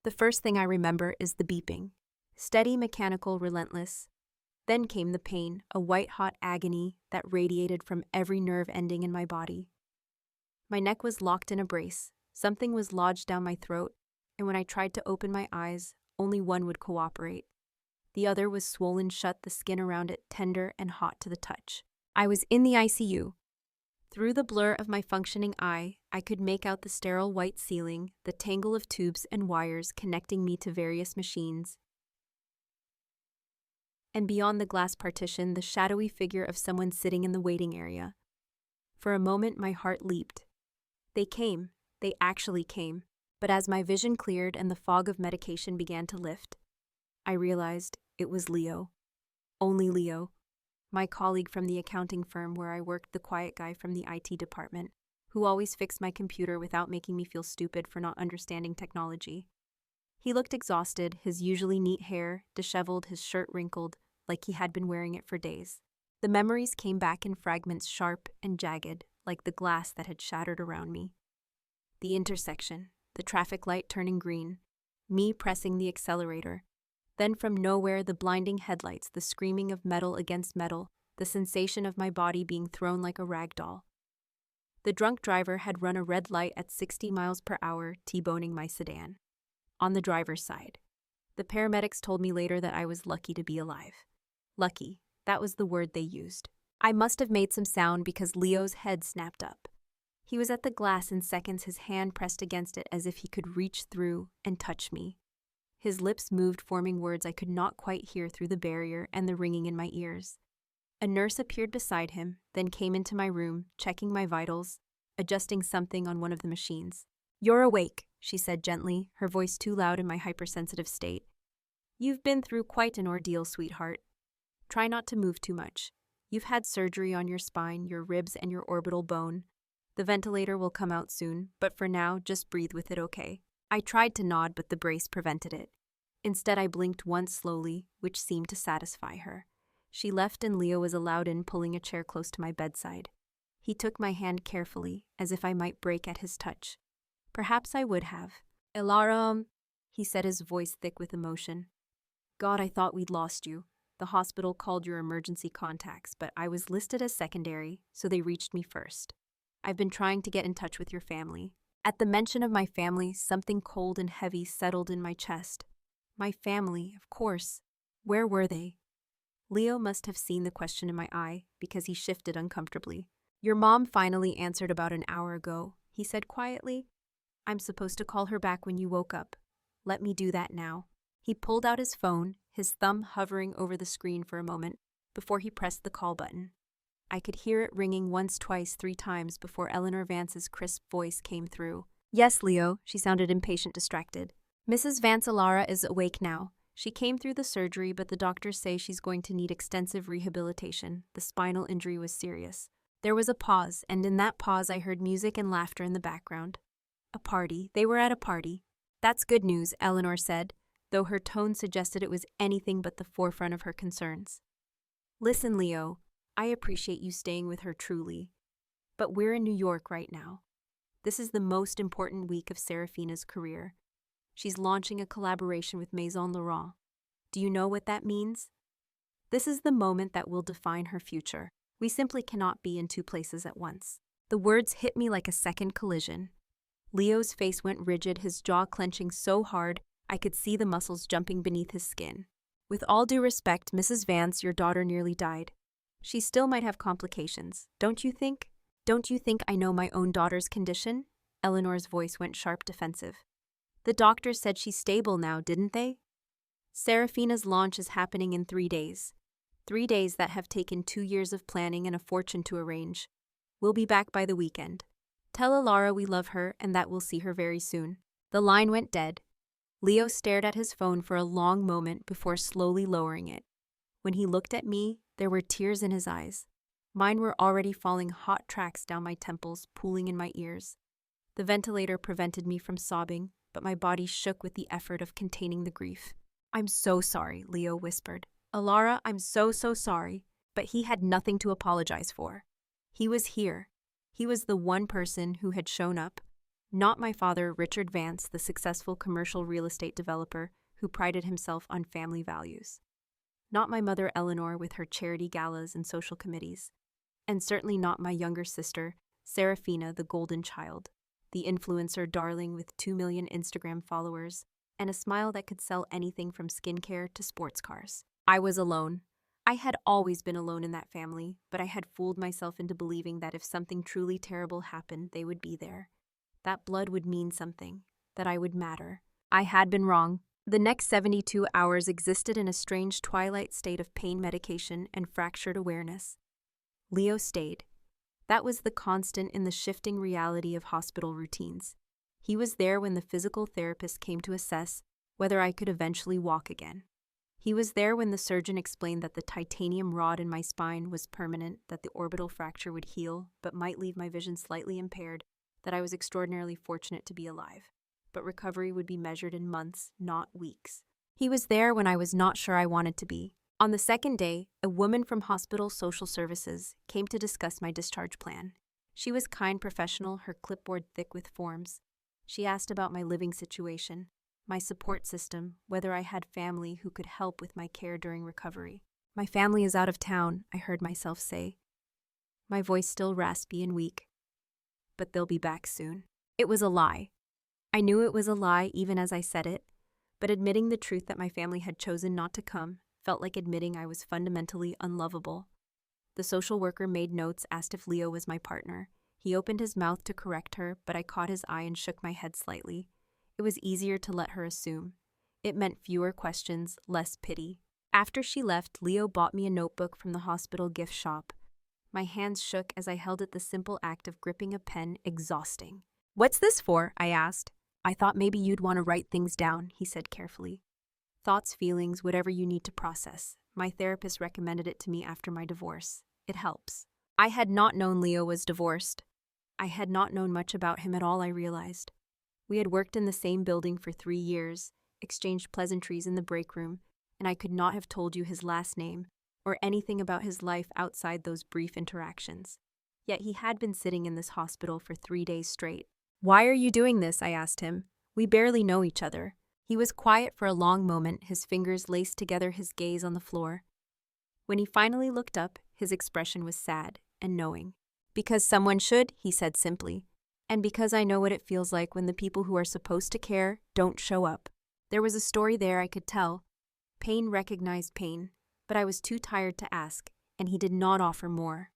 The first thing I remember is the beeping. Steady, mechanical, relentless. Then came the pain, a white-hot agony that radiated from every nerve ending in my body. My neck was locked in a brace, something was lodged down my throat, and when I tried to open my eyes, only one would cooperate. The other was swollen shut, the skin around it tender and hot to the touch. I was in the ICU. Through the blur of my functioning eye, I could make out the sterile white ceiling, the tangle of tubes and wires connecting me to various machines. And beyond the glass partition, the shadowy figure of someone sitting in the waiting area. For a moment, my heart leaped. They came. They actually came. But as my vision cleared and the fog of medication began to lift, I realized it was Leo. Only Leo. My colleague from the accounting firm where I worked, the quiet guy from the IT department, who always fixed my computer without making me feel stupid for not understanding technology. He looked exhausted, his usually neat hair disheveled, his shirt wrinkled, like he had been wearing it for days. The memories came back in fragments, sharp and jagged, like the glass that had shattered around me. The intersection, the traffic light turning green, me pressing the accelerator. Then from nowhere, the blinding headlights, the screaming of metal against metal, the sensation of my body being thrown like a rag doll. The drunk driver had run a red light at 60 miles per hour, T-boning my sedan. On the driver's side. The paramedics told me later that I was lucky to be alive. Lucky, that was the word they used. I must have made some sound because Leo's head snapped up. He was at the glass in seconds, his hand pressed against it as if he could reach through and touch me. His lips moved, forming words I could not quite hear through the barrier and the ringing in my ears. A nurse appeared beside him, then came into my room, checking my vitals, adjusting something on one of the machines. "You're awake," she said gently, her voice too loud in my hypersensitive state. "You've been through quite an ordeal, sweetheart. Try not to move too much. You've had surgery on your spine, your ribs, and your orbital bone. The ventilator will come out soon, but for now, just breathe with it, okay?" I tried to nod, but the brace prevented it. Instead, I blinked once slowly, which seemed to satisfy her. She left and Leo was allowed in, pulling a chair close to my bedside. He took my hand carefully, as if I might break at his touch. Perhaps I would have. "Elara," he said, his voice thick with emotion. "God, I thought we'd lost you. The hospital called your emergency contacts, but I was listed as secondary, so they reached me first. I've been trying to get in touch with your family." At the mention of my family, something cold and heavy settled in my chest. My family, of course. Where were they? Leo must have seen the question in my eye, because he shifted uncomfortably. "Your mom finally answered about an hour ago," he said quietly. "I'm supposed to call her back when you woke up. Let me do that now." He pulled out his phone, his thumb hovering over the screen for a moment, before he pressed the call button. I could hear it ringing once, twice, 3 times before Eleanor Vance's crisp voice came through. "Yes, Leo," she sounded impatient, distracted. "Mrs. Vance Alara is awake now. She came through the surgery, but the doctors say she's going to need extensive rehabilitation. The spinal injury was serious." There was a pause, and in that pause I heard music and laughter in the background. A party. They were at a party. "That's good news," Eleanor said, though her tone suggested it was anything but the forefront of her concerns. "Listen, Leo, I appreciate you staying with her truly, but we're in New York right now. This is the most important week of Serafina's career. She's launching a collaboration with Maison Laurent. Do you know what that means? This is the moment that will define her future. We simply cannot be in 2 places at once." The words hit me like a second collision. Leo's face went rigid, his jaw clenching so hard I could see the muscles jumping beneath his skin. "With all due respect, Mrs. Vance, your daughter nearly died. She still might have complications, don't you think? Don't you think I know my own daughter's condition?" Eleanor's voice went sharp, defensive. "The doctors said she's stable now, didn't they? Serafina's launch is happening in 3 days. 3 days that have taken 2 years of planning and a fortune to arrange. We'll be back by the weekend. Tell Alara we love her and that we'll see her very soon." The line went dead. Leo stared at his phone for a long moment before slowly lowering it. When he looked at me, there were tears in his eyes. Mine were already falling hot tracks down my temples, pooling in my ears. The ventilator prevented me from sobbing, but my body shook with the effort of containing the grief. "I'm so sorry," Leo whispered. "Alara, I'm so sorry." But he had nothing to apologize for. He was here. He was the one person who had shown up, Not my father, Richard Vance, the successful commercial real estate developer who prided himself on family values. Not my mother, Eleanor, with her charity galas and social committees. And certainly not my younger sister, Serafina, the golden child, the influencer darling with 2 million Instagram followers and a smile that could sell anything from skincare to sports cars. I was alone. I had always been alone in that family, but I had fooled myself into believing that if something truly terrible happened, they would be there. That blood would mean something, that I would matter. I had been wrong. The next 72 hours existed in a strange twilight state of pain medication and fractured awareness. Leo stayed. That was the constant in the shifting reality of hospital routines. He was there when the physical therapist came to assess whether I could eventually walk again. He was there when the surgeon explained that the titanium rod in my spine was permanent, that the orbital fracture would heal but might leave my vision slightly impaired, that I was extraordinarily fortunate to be alive, but recovery would be measured in months, not weeks. He was there when I was not sure I wanted to be. On the second day, a woman from hospital social services came to discuss my discharge plan. She was kind, professional, her clipboard thick with forms. She asked about my living situation, my support system, whether I had family who could help with my care during recovery. My family is out of town, I heard myself say, my voice still raspy and weak. But they'll be back soon. It was a lie. I knew it was a lie even as I said it, but admitting the truth that my family had chosen not to come felt like admitting I was fundamentally unlovable. The social worker made notes, asked if Leo was my partner. He opened his mouth to correct her, but I caught his eye and shook my head slightly. It was easier to let her assume. It meant fewer questions, less pity. After she left, Leo bought me a notebook from the hospital gift shop. My hands shook as I held it, the simple act of gripping a pen exhausting. "What's this for?" I asked. "I thought maybe you'd want to write things down," he said carefully. "Thoughts, feelings, whatever you need to process. My therapist recommended it to me after my divorce. It helps." I had not known Leo was divorced. I had not known much about him at all, I realized. We had worked in the same building for 3 years, exchanged pleasantries in the break room, and I could not have told you his last name or anything about his life outside those brief interactions. Yet he had been sitting in this hospital for 3 days straight. "Why are you doing this?" I asked him. "We barely know each other." He was quiet for a long moment, his fingers laced together, his gaze on the floor. When he finally looked up, his expression was sad and knowing. "Because someone should," he said simply, "and because I know what it feels like when the people who are supposed to care don't show up." There was a story there I could tell. Pain recognized pain, but I was too tired to ask, and he did not offer more.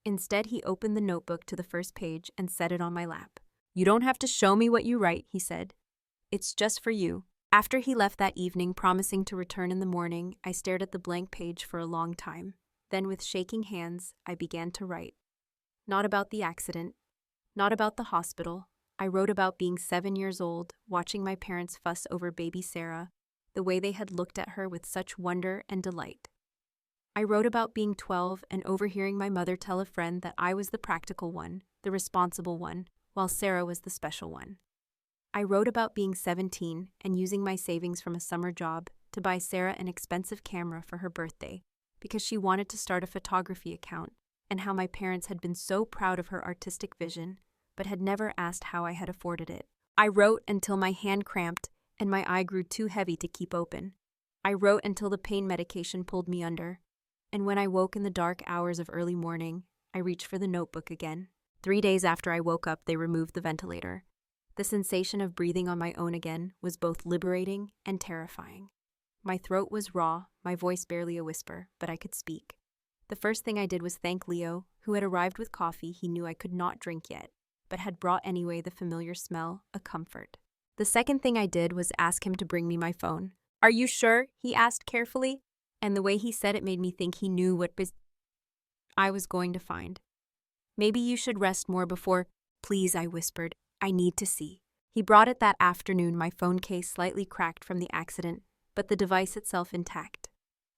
Instead, he opened the notebook to the first page and set it on my lap. "You don't have to show me what you write," he said. "It's just for you." After he left that evening, promising to return in the morning, I stared at the blank page for a long time. Then, with shaking hands, I began to write. Not about the accident, not about the hospital. I wrote about being 7 years old, watching my parents fuss over baby Sarah, the way they had looked at her with such wonder and delight. I wrote about being 12 and overhearing my mother tell a friend that I was the practical one, the responsible one, while Sarah was the special one. I wrote about being 17 and using my savings from a summer job to buy Sarah an expensive camera for her birthday because she wanted to start a photography account, and how my parents had been so proud of her artistic vision, but had never asked how I had afforded it. I wrote until my hand cramped and my eye grew too heavy to keep open. I wrote until the pain medication pulled me under, and when I woke in the dark hours of early morning, I reached for the notebook again. 3 days after I woke up, they removed the ventilator. The sensation of breathing on my own again was both liberating and terrifying. My throat was raw, my voice barely a whisper, but I could speak. The first thing I did was thank Leo, who had arrived with coffee he knew I could not drink yet, but had brought anyway, the familiar smell, a comfort. The second thing I did was ask him to bring me my phone. "Are you sure?" he asked carefully, and the way he said it made me think he knew what I was going to find. "Maybe you should rest more before—" "Please," I whispered. "I need to see." He brought it that afternoon, my phone case slightly cracked from the accident, but the device itself intact.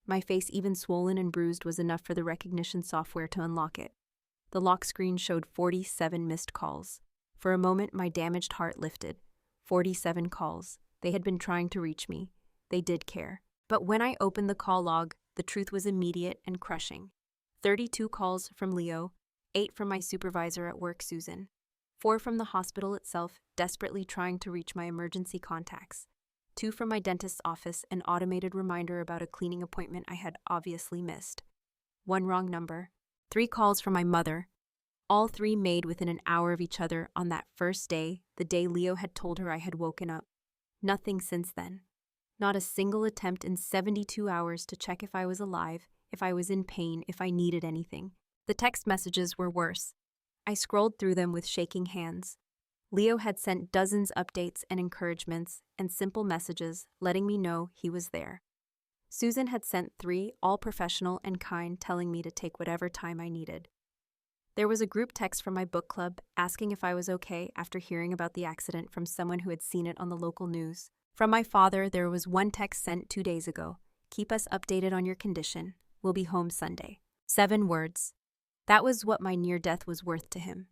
My face, even swollen and bruised, was enough for the recognition software to unlock it. The lock screen showed 47 missed calls. For a moment, my damaged heart lifted. 47 calls. They had been trying to reach me. They did care. But when I opened the call log, the truth was immediate and crushing. 32 calls from Leo, 8 from my supervisor at work, Susan. 4 from the hospital itself, desperately trying to reach my emergency contacts. 2 from my dentist's office, an automated reminder about a cleaning appointment I had obviously missed. 1 wrong number. 3 calls from my mother, all 3 made within an hour of each other on that first day, the day Leo had told her I had woken up. Nothing since then. Not a single attempt in 72 hours to check if I was alive, if I was in pain, if I needed anything. The text messages were worse. I scrolled through them with shaking hands. Leo had sent dozens updates and encouragements and simple messages letting me know he was there. Susan had sent 3, all professional and kind, telling me to take whatever time I needed. There was a group text from my book club asking if I was okay after hearing about the accident from someone who had seen it on the local news. From my father, there was one text sent 2 days ago. Keep us updated on your condition. We'll be home Sunday. 7 words. That was what my near death was worth to him.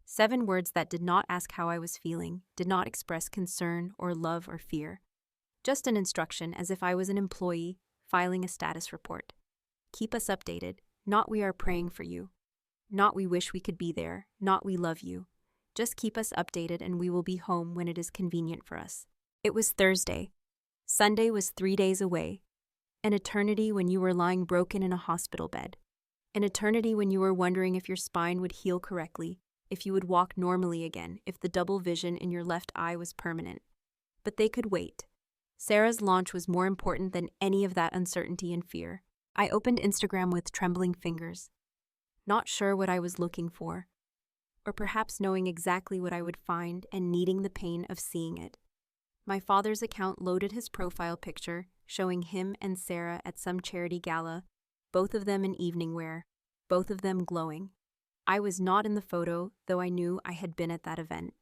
7 words that did not ask how I was feeling, did not express concern or love or fear. Just an instruction as if I was an employee filing a status report. Keep us updated, not we are praying for you. Not we wish we could be there, not we love you. Just keep us updated and we will be home when it is convenient for us. It was Thursday. Sunday was 3 days away. An eternity when you were lying broken in a hospital bed. An eternity when you were wondering if your spine would heal correctly, if you would walk normally again, if the double vision in your left eye was permanent. But they could wait. Sarah's launch was more important than any of that uncertainty and fear. I opened Instagram with trembling fingers, not sure what I was looking for, or perhaps knowing exactly what I would find and needing the pain of seeing it. My father's account loaded his profile picture, showing him and Sarah at some charity gala, both of them in evening wear, both of them glowing. I was not in the photo, though I knew I had been at that event.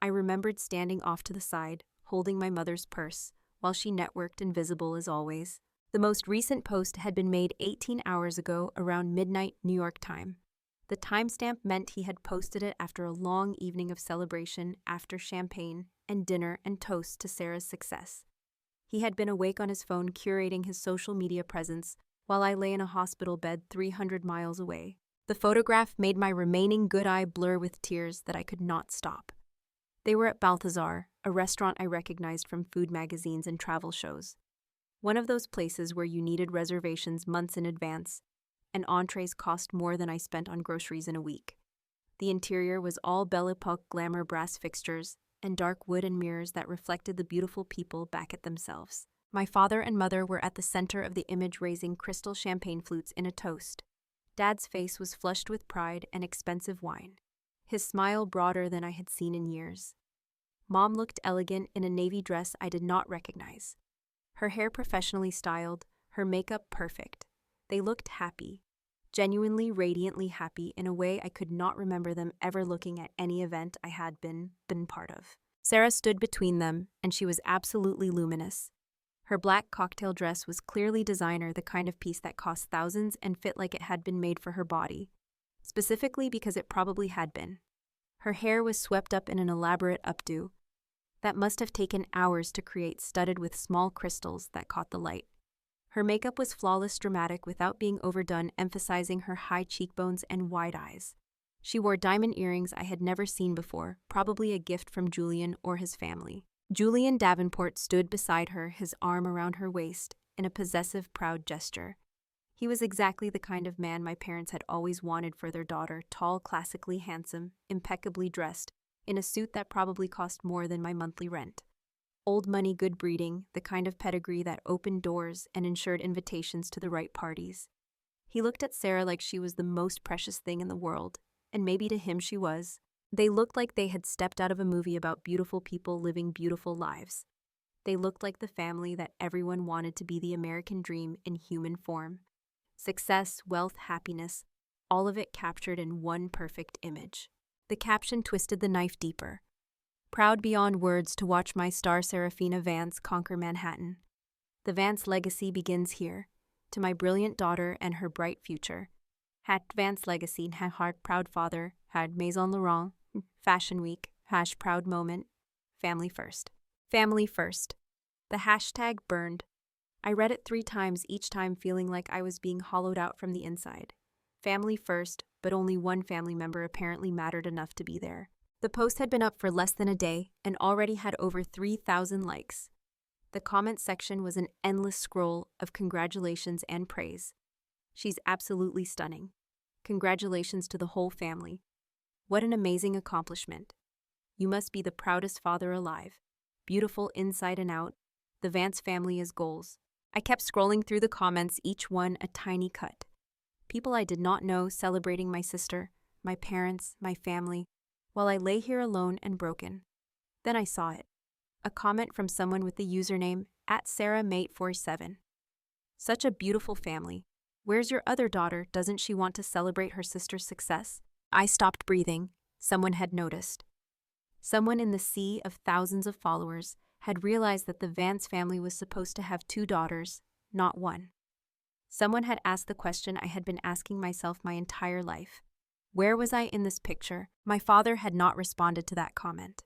I remembered standing off to the side, holding my mother's purse, while she networked invisible as always. The most recent post had been made 18 hours ago around midnight New York time. The timestamp meant he had posted it after a long evening of celebration, after champagne and dinner and toast to Sarah's success. He had been awake on his phone curating his social media presence while I lay in a hospital bed 300 miles away. The photograph made my remaining good eye blur with tears that I could not stop. They were at Balthazar, a restaurant I recognized from food magazines and travel shows. One of those places where you needed reservations months in advance, and entrees cost more than I spent on groceries in a week. The interior was all Belle Epoque glamour brass fixtures and dark wood and mirrors that reflected the beautiful people back at themselves. My father and mother were at the center of the image, raising crystal champagne flutes in a toast. Dad's face was flushed with pride and expensive wine, his smile broader than I had seen in years. Mom looked elegant in a navy dress I did not recognize. Her hair professionally styled, her makeup perfect. They looked happy, genuinely radiantly happy in a way I could not remember them ever looking at any event I had been part of. Sarah stood between them, and she was absolutely luminous. Her black cocktail dress was clearly designer, the kind of piece that cost thousands and fit like it had been made for her body, specifically because it probably had been. Her hair was swept up in an elaborate updo that must have taken hours to create, studded with small crystals that caught the light. Her makeup was flawless, dramatic, without being overdone, emphasizing her high cheekbones and wide eyes. She wore diamond earrings I had never seen before, probably a gift from Julian or his family. Julian Davenport stood beside her, his arm around her waist, in a possessive, proud gesture. He was exactly the kind of man my parents had always wanted for their daughter, tall, classically handsome, impeccably dressed, in a suit that probably cost more than my monthly rent. Old money, good breeding, the kind of pedigree that opened doors and ensured invitations to the right parties. He looked at Sarah like she was the most precious thing in the world, and maybe to him she was. They looked like they had stepped out of a movie about beautiful people living beautiful lives. They looked like the family that everyone wanted to be, the American dream in human form. Success, wealth, happiness, all of it captured in one perfect image. The caption twisted the knife deeper. Proud beyond words to watch my star Serafina Vance conquer Manhattan. The Vance legacy begins here. To my brilliant daughter and her bright future. Hat Vance legacy, heart proud father, had Maison Laurent, Fashion Week, proud moment, family first. Family first. The hashtag burned. I read it 3 times, each time feeling like I was being hollowed out from the inside. Family first, but only one family member apparently mattered enough to be there. The post had been up for less than a day and already had over 3,000 likes. The comment section was an endless scroll of congratulations and praise. She's absolutely stunning. Congratulations to the whole family. What an amazing accomplishment. You must be the proudest father alive. Beautiful inside and out. The Vance family is goals. I kept scrolling through the comments, each one a tiny cut. People I did not know celebrating my sister, my parents, my family, while I lay here alone and broken. Then I saw it. A comment from someone with the username @SarahMate47. Such a beautiful family. Where's your other daughter? Doesn't she want to celebrate her sister's success? I stopped breathing. Someone had noticed. Someone in the sea of thousands of followers had realized that the Vance family was supposed to have 2 daughters, not 1. Someone had asked the question I had been asking myself my entire life. Where was I in this picture? My father had not responded to that comment.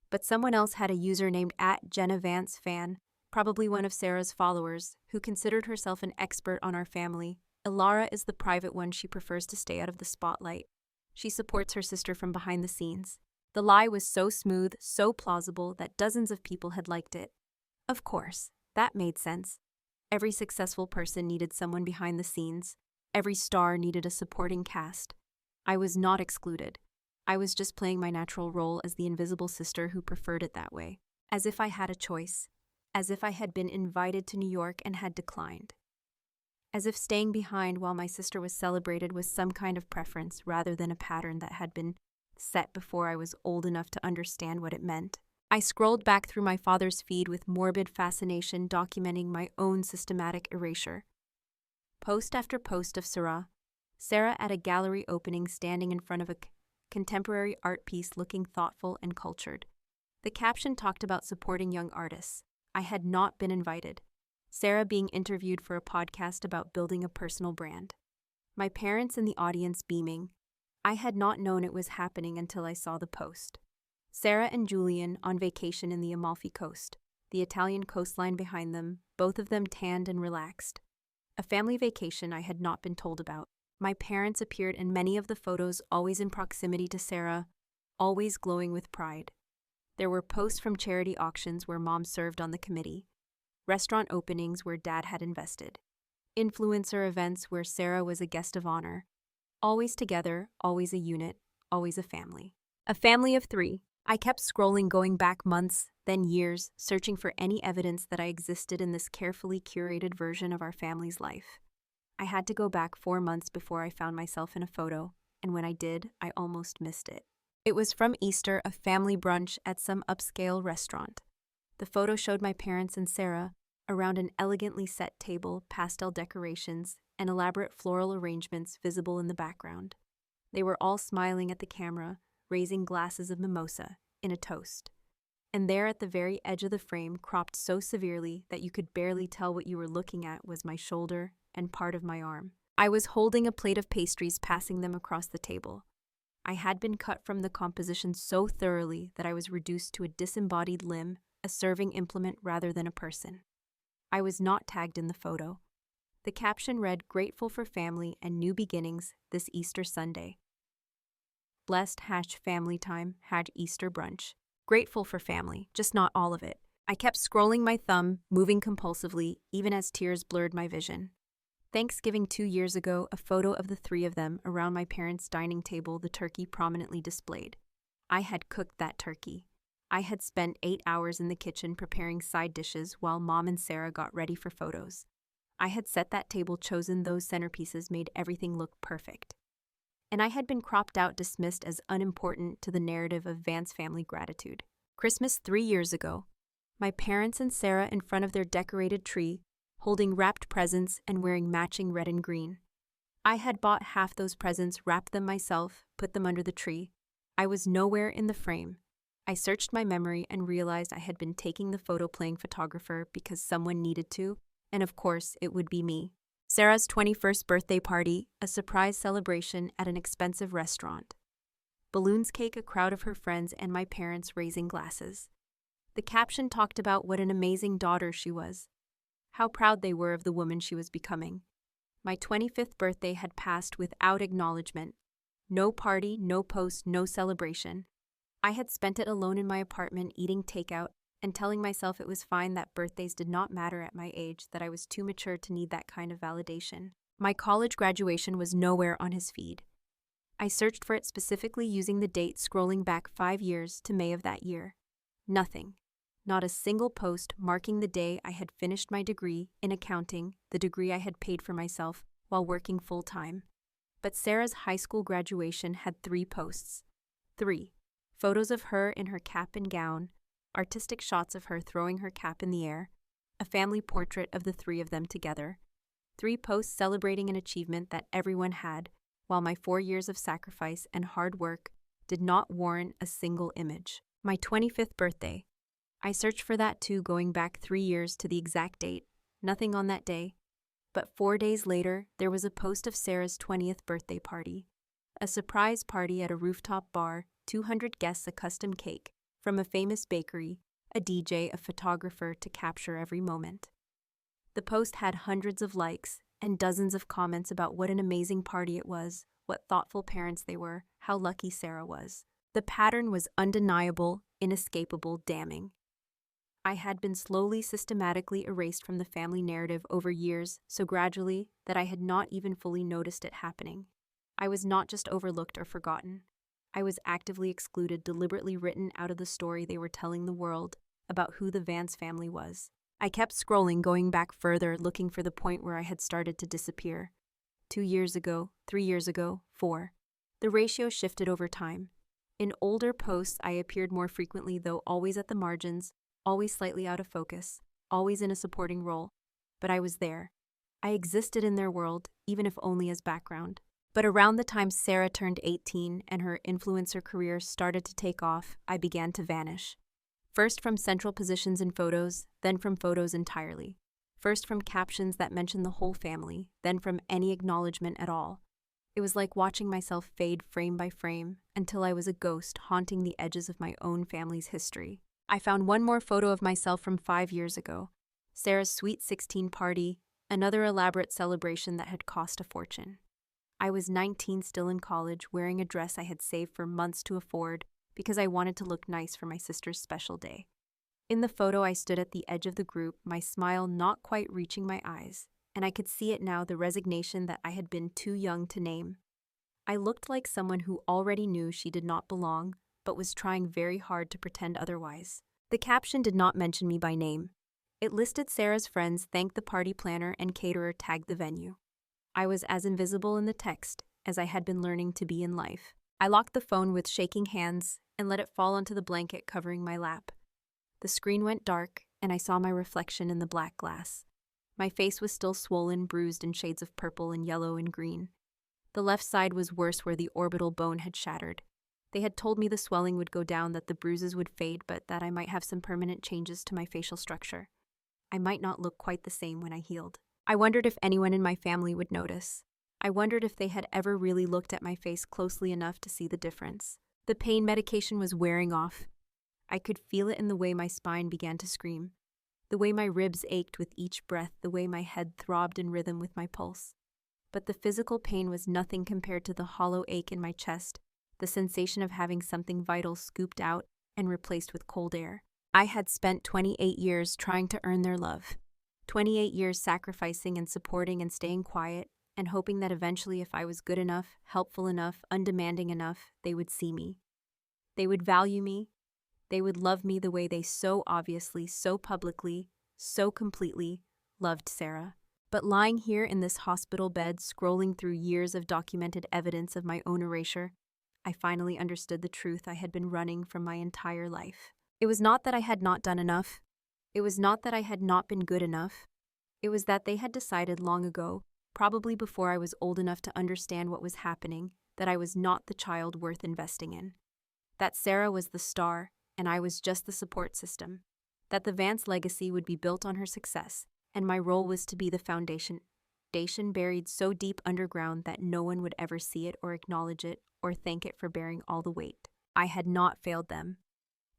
But someone else had a user named @JennaVanceFan, probably one of Sarah's followers, who considered herself an expert on our family. Ilara is the private one. She prefers to stay out of the spotlight. She supports her sister from behind the scenes. The lie was so smooth, so plausible, that dozens of people had liked it. Of course, that made sense. Every successful person needed someone behind the scenes. Every star needed a supporting cast. I was not excluded. I was just playing my natural role as the invisible sister who preferred it that way. As if I had a choice. As if I had been invited to New York and had declined. As if staying behind while my sister was celebrated was some kind of preference rather than a pattern that had been set before I was old enough to understand what it meant. I scrolled back through my father's feed with morbid fascination, documenting my own systematic erasure. Post after post of Sarah at a gallery opening standing in front of a contemporary art piece looking thoughtful and cultured. The caption talked about supporting young artists. I had not been invited. Sarah being interviewed for a podcast about building a personal brand. My parents in the audience beaming. I had not known it was happening until I saw the post. Sarah and Julian on vacation in the Amalfi Coast, the Italian coastline behind them, both of them tanned and relaxed. A family vacation I had not been told about. My parents appeared in many of the photos, always in proximity to Sarah, always glowing with pride. There were posts from charity auctions where Mom served on the committee, restaurant openings where Dad had invested, influencer events where Sarah was a guest of honor. Always together, always a unit, always a family. A family of 3. I kept scrolling, going back months, then years, searching for any evidence that I existed in this carefully curated version of our family's life. I had to go back 4 months before I found myself in a photo, and when I did, I almost missed it. It was from Easter, a family brunch at some upscale restaurant. The photo showed my parents and Sarah around an elegantly set table, pastel decorations, and elaborate floral arrangements visible in the background. They were all smiling at the camera, raising glasses of mimosa in a toast. And there at the very edge of the frame, cropped so severely that you could barely tell what you were looking at, was my shoulder and part of my arm. I was holding a plate of pastries, passing them across the table. I had been cut from the composition so thoroughly that I was reduced to a disembodied limb, a serving implement rather than a person. I was not tagged in the photo. The caption read, "Grateful for family and new beginnings this Easter Sunday. Blessed #family time #Easter brunch." Grateful for family, just not all of it. I kept scrolling my thumb, moving compulsively, even as tears blurred my vision. Thanksgiving 2 years ago, a photo of the 3 of them around my parents' dining table, the turkey prominently displayed. I had cooked that turkey. I had spent 8 hours in the kitchen preparing side dishes while Mom and Sarah got ready for photos. I had set that table, chosen those centerpieces, made everything look perfect. And I had been cropped out, dismissed as unimportant to the narrative of Vance family gratitude. Christmas 3 years ago, my parents and Sarah in front of their decorated tree, holding wrapped presents and wearing matching red and green. I had bought half those presents, wrapped them myself, put them under the tree. I was nowhere in the frame. I searched my memory and realized I had been taking the photo playing photographer because someone needed to, and of course it would be me. Sarah's 21st birthday party, a surprise celebration at an expensive restaurant. Balloons, cake, a crowd of her friends, and my parents raising glasses. The caption talked about what an amazing daughter she was, how proud they were of the woman she was becoming. My 25th birthday had passed without acknowledgement. No party, no post, no celebration. I had spent it alone in my apartment eating takeout and telling myself it was fine that birthdays did not matter at my age, that I was too mature to need that kind of validation. My college graduation was nowhere on his feed. I searched for it specifically using the date scrolling back 5 years to May of that year. Nothing. Not a single post marking the day I had finished my degree in accounting, the degree I had paid for myself while working full-time. But Sarah's high school graduation had 3 posts. 3. Photos of her in her cap and gown, artistic shots of her throwing her cap in the air, a family portrait of the 3 of them together. 3 posts celebrating an achievement that everyone had, while my 4 years of sacrifice and hard work did not warrant a single image. My 25th birthday. I searched for that too, going back 3 years to the exact date. Nothing on that day. But 4 days later, there was a post of Sarah's 20th birthday party. A surprise party at a rooftop bar, 200 guests, a custom cake, from a famous bakery, a DJ, a photographer to capture every moment. The post had hundreds of likes and dozens of comments about what an amazing party it was, what thoughtful parents they were, how lucky Sarah was. The pattern was undeniable, inescapable, damning. I had been slowly, systematically erased from the family narrative over years, so gradually that I had not even fully noticed it happening. I was not just overlooked or forgotten. I was actively excluded, deliberately written out of the story they were telling the world about who the Vance family was. I kept scrolling, going back further, looking for the point where I had started to disappear. 2 years ago, 3 years ago, 4. The ratio shifted over time. In older posts, I appeared more frequently, though always at the margins, always slightly out of focus, always in a supporting role. But I was there. I existed in their world, even if only as background. But around the time Sarah turned 18 and her influencer career started to take off, I began to vanish. First from central positions in photos, then from photos entirely. First from captions that mentioned the whole family, then from any acknowledgement at all. It was like watching myself fade frame by frame until I was a ghost haunting the edges of my own family's history. I found one more photo of myself from 5 years ago. Sarah's sweet 16 party, another elaborate celebration that had cost a fortune. I was 19, still in college, wearing a dress I had saved for months to afford because I wanted to look nice for my sister's special day. In the photo, I stood at the edge of the group, my smile not quite reaching my eyes, and I could see it now, the resignation that I had been too young to name. I looked like someone who already knew she did not belong, but was trying very hard to pretend otherwise. The caption did not mention me by name. It listed Sarah's friends, thanked the party planner and caterer, tagged the venue. I was as invisible in the text as I had been learning to be in life. I locked the phone with shaking hands and let it fall onto the blanket covering my lap. The screen went dark, and I saw my reflection in the black glass. My face was still swollen, bruised in shades of purple and yellow and green. The left side was worse, where the orbital bone had shattered. They had told me the swelling would go down, that the bruises would fade, but that I might have some permanent changes to my facial structure. I might not look quite the same when I healed. I wondered if anyone in my family would notice. I wondered if they had ever really looked at my face closely enough to see the difference. The pain medication was wearing off. I could feel it in the way my spine began to scream, the way my ribs ached with each breath, the way my head throbbed in rhythm with my pulse. But the physical pain was nothing compared to the hollow ache in my chest, the sensation of having something vital scooped out and replaced with cold air. I had spent 28 years trying to earn their love, 28 years sacrificing and supporting and staying quiet, and hoping that eventually, if I was good enough, helpful enough, undemanding enough, they would see me. They would value me. They would love me the way they so obviously, so publicly, so completely loved Sarah. But lying here in this hospital bed, scrolling through years of documented evidence of my own erasure, I finally understood the truth I had been running from my entire life. It was not that I had not done enough. It was not that I had not been good enough. It was that they had decided long ago, probably before I was old enough to understand what was happening, that I was not the child worth investing in. That Sarah was the star, and I was just the support system. That the Vance legacy would be built on her success, and my role was to be the foundation buried so deep underground that no one would ever see it or acknowledge it or thank it for bearing all the weight. I had not failed them.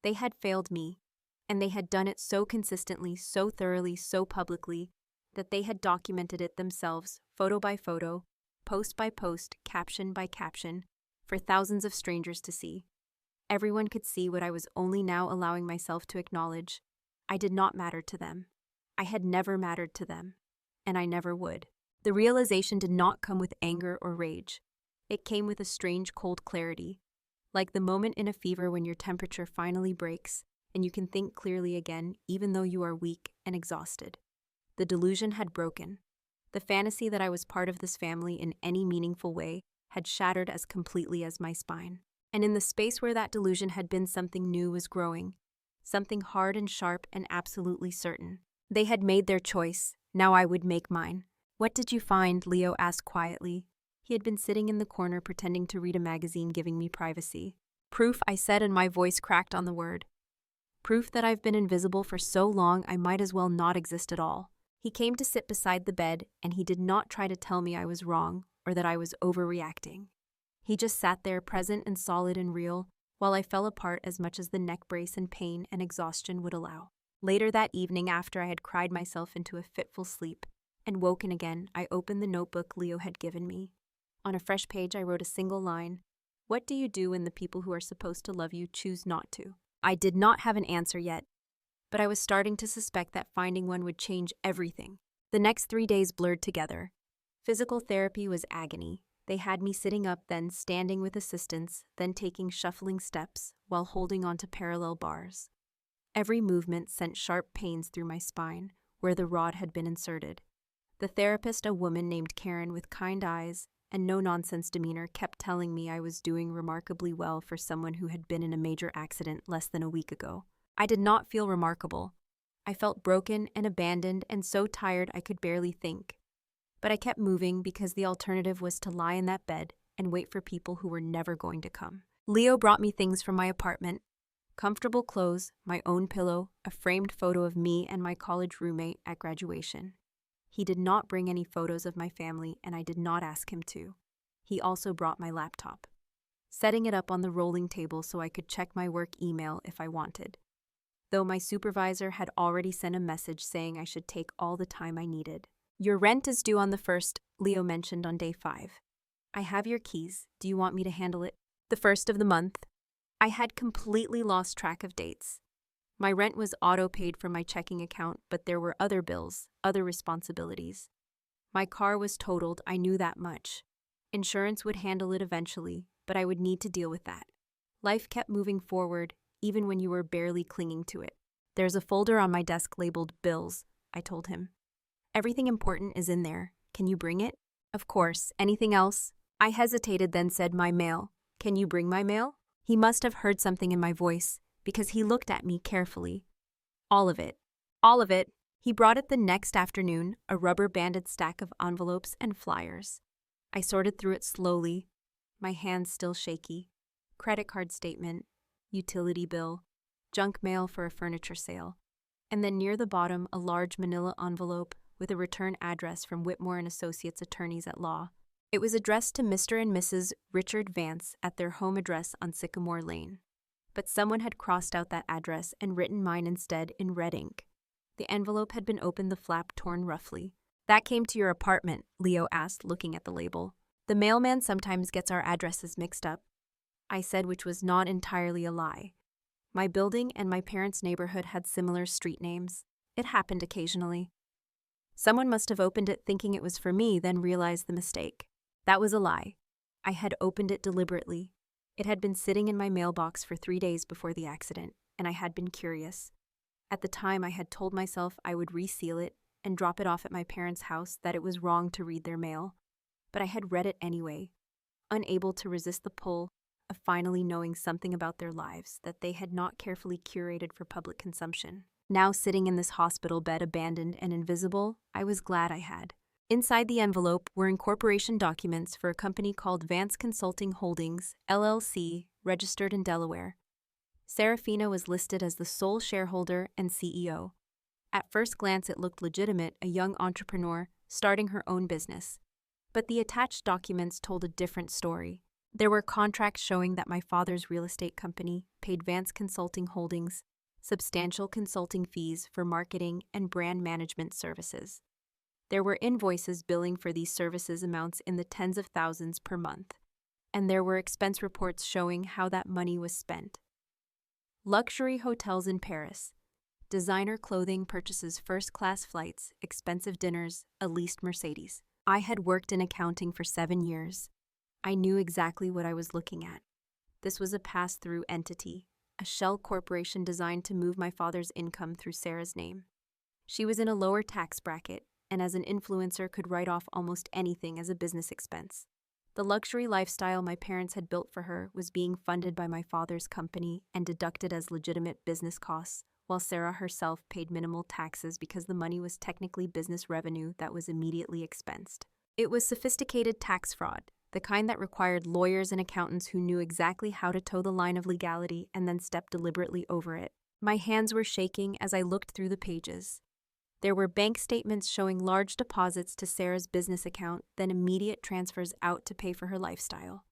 They had failed me, and they had done it so consistently, so thoroughly, so publicly, that they had documented it themselves, photo by photo, post by post, caption by caption, for thousands of strangers to see. Everyone could see what I was only now allowing myself to acknowledge. I did not matter to them. I had never mattered to them, and I never would. The realization did not come with anger or rage. It came with a strange cold clarity, like the moment in a fever when your temperature finally breaks and you can think clearly again even though you are weak and exhausted. The delusion had broken. The fantasy that I was part of this family in any meaningful way had shattered as completely as my spine. And in the space where that delusion had been, something new was growing, something hard and sharp and absolutely certain. They had made their choice. Now I would make mine. "What did you find?" Leo asked quietly. He had been sitting in the corner pretending to read a magazine, giving me privacy. "Proof," I said, and my voice cracked on the word. "Proof that I've been invisible for so long I might as well not exist at all." He came to sit beside the bed, and he did not try to tell me I was wrong or that I was overreacting. He just sat there, present and solid and real, while I fell apart as much as the neck brace and pain and exhaustion would allow. Later that evening, after I had cried myself into a fitful sleep and woken again, I opened the notebook Leo had given me. On a fresh page, I wrote a single line: "What do you do when the people who are supposed to love you choose not to?" I did not have an answer yet, but I was starting to suspect that finding one would change everything. The next 3 days blurred together. Physical therapy was agony. They had me sitting up, then standing with assistance, then taking shuffling steps while holding onto parallel bars. Every movement sent sharp pains through my spine, where the rod had been inserted. The therapist, a woman named Karen with kind eyes and no-nonsense demeanor, kept telling me I was doing remarkably well for someone who had been in a major accident less than a week ago. I did not feel remarkable. I felt broken and abandoned and so tired I could barely think. But I kept moving because the alternative was to lie in that bed and wait for people who were never going to come. Leo brought me things from my apartment: comfortable clothes, my own pillow, a framed photo of me and my college roommate at graduation. He did not bring any photos of my family, and I did not ask him to. He also brought my laptop, setting it up on the rolling table so I could check my work email if I wanted, though my supervisor had already sent a message saying I should take all the time I needed. "Your rent is due on the 1st, Leo mentioned on day 5. "I have your keys. Do you want me to handle it?" "The 1st of the month." I had completely lost track of dates. My rent was auto-paid from my checking account, but there were other bills, other responsibilities. My car was totaled, I knew that much. Insurance would handle it eventually, but I would need to deal with that. Life kept moving forward, even when you were barely clinging to it. "There's a folder on my desk labeled Bills," I told him. "Everything important is in there. Can you bring it?" "Of course. Anything else?" I hesitated, then said, "My mail. Can you bring my mail?" He must have heard something in my voice, because he looked at me carefully. "All of it." "All of it." He brought it the next afternoon, a rubber-banded stack of envelopes and flyers. I sorted through it slowly, my hands still shaky. Credit card statement, utility bill, junk mail for a furniture sale, and then near the bottom, a large manila envelope with a return address from Whitmore and Associates attorneys at law. It was addressed to Mr. and Mrs. Richard Vance at their home address on Sycamore Lane. But someone had crossed out that address and written mine instead in red ink. The envelope had been opened, the flap torn roughly. "That came to your apartment?" Leo asked, looking at the label. "The mailman sometimes gets our addresses mixed up," I said, which was not entirely a lie. My building and my parents' neighborhood had similar street names. It happened occasionally. Someone must have opened it thinking it was for me, then realized the mistake. That was a lie. I had opened it deliberately. It had been sitting in my mailbox for 3 days before the accident, and I had been curious. At the time, I had told myself I would reseal it and drop it off at my parents' house, that it was wrong to read their mail. But I had read it anyway, unable to resist the pull of finally knowing something about their lives that they had not carefully curated for public consumption. Now sitting in this hospital bed, abandoned and invisible, I was glad I had. Inside the envelope were incorporation documents for a company called Vance Consulting Holdings, LLC, registered in Delaware. Serafina was listed as the sole shareholder and CEO. At first glance, it looked legitimate, a young entrepreneur starting her own business. But the attached documents told a different story. There were contracts showing that my father's real estate company paid Vance Consulting Holdings substantial consulting fees for marketing and brand management services. There were invoices billing for these services amounts in the tens of thousands per month, and there were expense reports showing how that money was spent. Luxury hotels in Paris. Designer clothing purchases first-class flights, expensive dinners, a leased Mercedes. I had worked in accounting for 7 years. I knew exactly what I was looking at. This was a pass-through entity, a shell corporation designed to move my father's income through Sarah's name. She was in a lower tax bracket, and as an influencer could write off almost anything as a business expense. The luxury lifestyle my parents had built for her was being funded by my father's company and deducted as legitimate business costs, while Sarah herself paid minimal taxes because the money was technically business revenue that was immediately expensed. It was sophisticated tax fraud, the kind that required lawyers and accountants who knew exactly how to toe the line of legality and then step deliberately over it. My hands were shaking as I looked through the pages. There were bank statements showing large deposits to Sarah's business account, then immediate transfers out to pay for her lifestyle.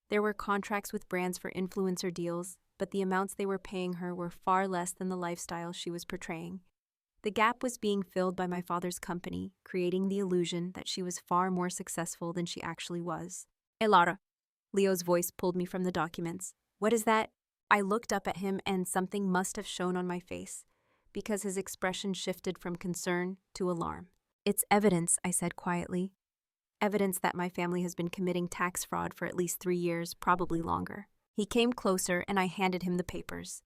There were contracts with brands for influencer deals, but the amounts they were paying her were far less than the lifestyle she was portraying. The gap was being filled by my father's company, creating the illusion that she was far more successful than she actually was. "Hey, Lara." Leo's voice pulled me from the documents. "What is that?" I looked up at him and something must have shown on my face, because his expression shifted from concern to alarm. "It's evidence," I said quietly. "Evidence that my family has been committing tax fraud for at least 3 years, probably longer." He came closer and I handed him the papers.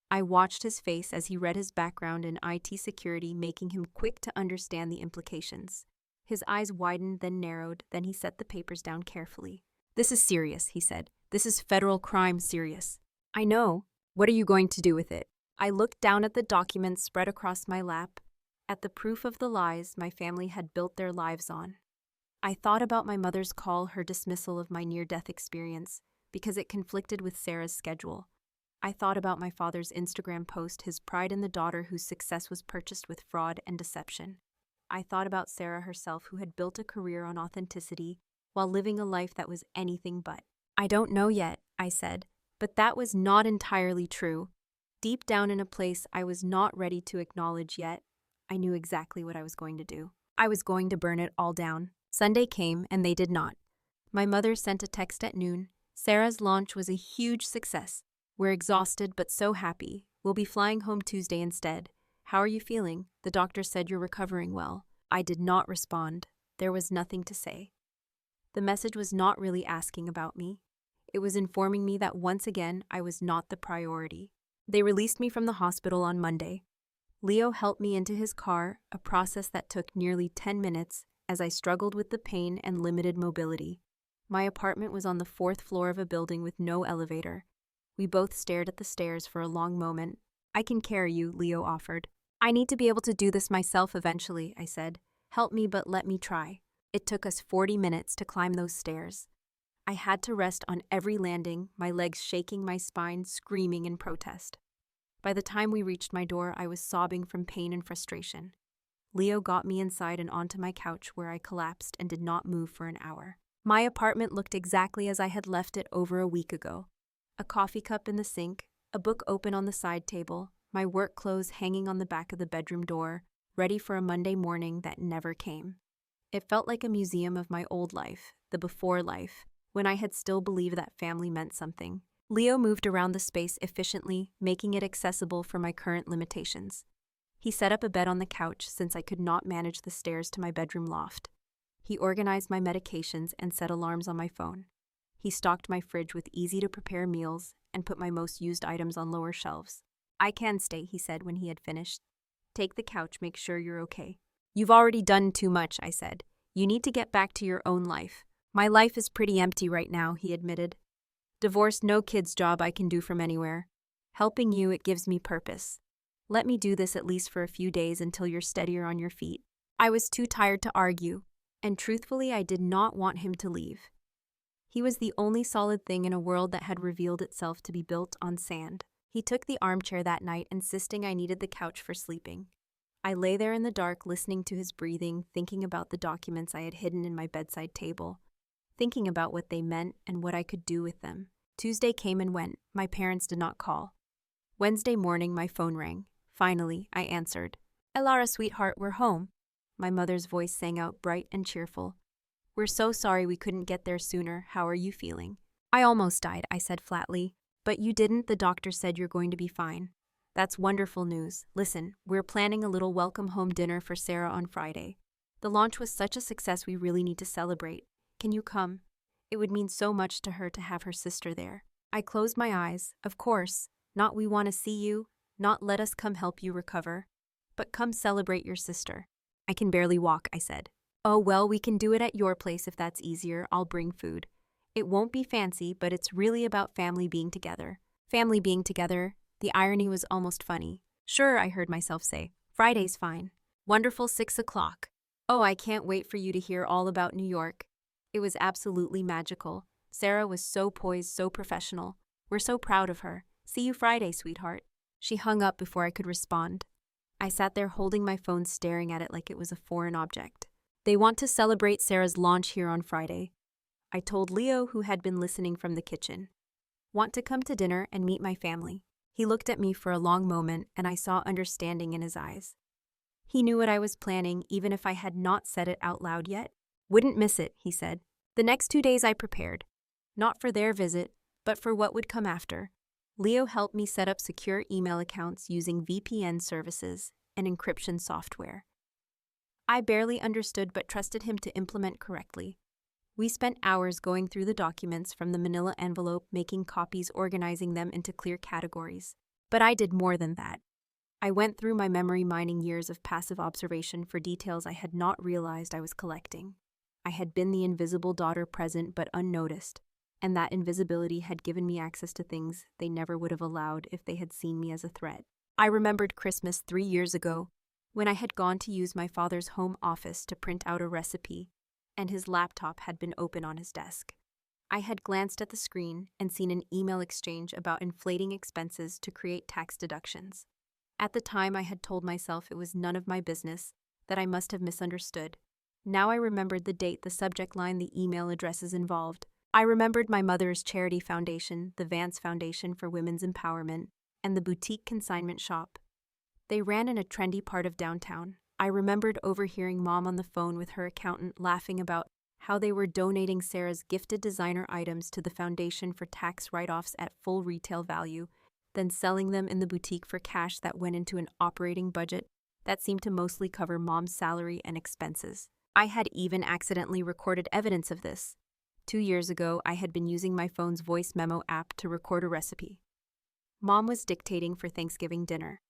I watched his face as he read his background in IT security, making him quick to understand the implications. His eyes widened, then narrowed, then he set the papers down carefully. "This is serious," he said. "This is federal crime serious." "I know. What are you going to do with it?" I looked down at the documents spread across my lap, at the proof of the lies my family had built their lives on. I thought about my mother's call, her dismissal of my near-death experience, because it conflicted with Sarah's schedule. I thought about my father's Instagram post, his pride in the daughter whose success was purchased with fraud and deception. I thought about Sarah herself, who had built a career on authenticity while living a life that was anything but. "I don't know yet," I said, but that was not entirely true. Deep down in a place I was not ready to acknowledge yet, I knew exactly what I was going to do. I was going to burn it all down. Sunday came, and they did not. My mother sent a text at noon. "Sarah's launch was a huge success. We're exhausted but so happy. We'll be flying home Tuesday instead. How are you feeling? The doctor said you're recovering well." I did not respond. There was nothing to say. The message was not really asking about me. It was informing me that once again I was not the priority. They released me from the hospital on Monday. Leo helped me into his car, a process that took nearly 10 minutes as I struggled with the pain and limited mobility. My apartment was on the 4th floor of a building with no elevator. We both stared at the stairs for a long moment. "I can carry you," Leo offered. "I need to be able to do this myself eventually," I said. "Help me, but let me try." It took us 40 minutes to climb those stairs. I had to rest on every landing, my legs shaking, my spine screaming in protest. By the time we reached my door, I was sobbing from pain and frustration. Leo got me inside and onto my couch, where I collapsed and did not move for an hour. My apartment looked exactly as I had left it over a week ago. A coffee cup in the sink, a book open on the side table, my work clothes hanging on the back of the bedroom door, ready for a Monday morning that never came. It felt like a museum of my old life, the before life, when I had still believed that family meant something. Leo moved around the space efficiently, making it accessible for my current limitations. He set up a bed on the couch since I could not manage the stairs to my bedroom loft. He organized my medications and set alarms on my phone. He stocked my fridge with easy-to-prepare meals and put my most used items on lower shelves. "I can stay," he said when he had finished. "Take the couch, make sure you're okay." "You've already done too much," I said. "You need to get back to your own life." "My life is pretty empty right now," he admitted. "Divorced, no kids job I can do from anywhere. Helping you, it gives me purpose. Let me do this at least for a few days until you're steadier on your feet." I was too tired to argue, and truthfully I did not want him to leave. He was the only solid thing in a world that had revealed itself to be built on sand. He took the armchair that night, insisting I needed the couch for sleeping. I lay there in the dark, listening to his breathing, thinking about the documents I had hidden in my bedside table, thinking about what they meant and what I could do with them. Tuesday came and went. My parents did not call. Wednesday morning, my phone rang. Finally, I answered. "Elara, sweetheart, we're home." My mother's voice sang out bright and cheerful. "We're so sorry we couldn't get there sooner. How are you feeling?" "I almost died," I said flatly. But you didn't. The doctor said you're going to be fine. That's wonderful news. Listen, we're planning a little welcome home dinner for Sarah on Friday. The launch was such a success, we really need to celebrate. Can you come? It would mean so much to her to have her sister there. I closed my eyes. Of course. Not we want to see you, not let us come help you recover, but come celebrate your sister. I can barely walk, I said. Oh, well, we can do it at your place if that's easier. I'll bring food. It won't be fancy, but it's really about family being together. Family being together. The irony was almost funny. Sure, I heard myself say. Friday's fine. Wonderful 6 o'clock. Oh, I can't wait for you to hear all about New York. It was absolutely magical. Sarah was so poised, so professional. We're so proud of her. See you Friday, sweetheart. She hung up before I could respond. I sat there holding my phone, staring at it like it was a foreign object. They want to celebrate Sarah's launch here on Friday. I told Leo, who had been listening from the kitchen. Want to come to dinner and meet my family. He looked at me for a long moment, and I saw understanding in his eyes. He knew what I was planning, even if I had not said it out loud yet. Wouldn't miss it, he said. The next 2 days I prepared. Not for their visit, but for what would come after. Leo helped me set up secure email accounts using VPN services and encryption software. I barely understood but trusted him to implement correctly. We spent hours going through the documents from the manila envelope, making copies, organizing them into clear categories. But I did more than that. I went through my memory, mining years of passive observation for details I had not realized I was collecting. I had been the invisible daughter, present but unnoticed, and that invisibility had given me access to things they never would have allowed if they had seen me as a threat. I remembered Christmas 3 years ago, when I had gone to use my father's home office to print out a recipe, and his laptop had been open on his desk. I had glanced at the screen and seen an email exchange about inflating expenses to create tax deductions. At the time, I had told myself it was none of my business, that I must have misunderstood. Now I remembered the date, the subject line, the email addresses involved. I remembered my mother's charity foundation, the Vance Foundation for Women's Empowerment, and the boutique consignment shop. They ran in a trendy part of downtown. I remembered overhearing Mom on the phone with her accountant laughing about how they were donating Sarah's gifted designer items to the foundation for tax write-offs at full retail value, then selling them in the boutique for cash that went into an operating budget that seemed to mostly cover Mom's salary and expenses. I had even accidentally recorded evidence of this. 2 years ago, I had been using my phone's voice memo app to record a recipe. Mom was dictating for Thanksgiving dinner.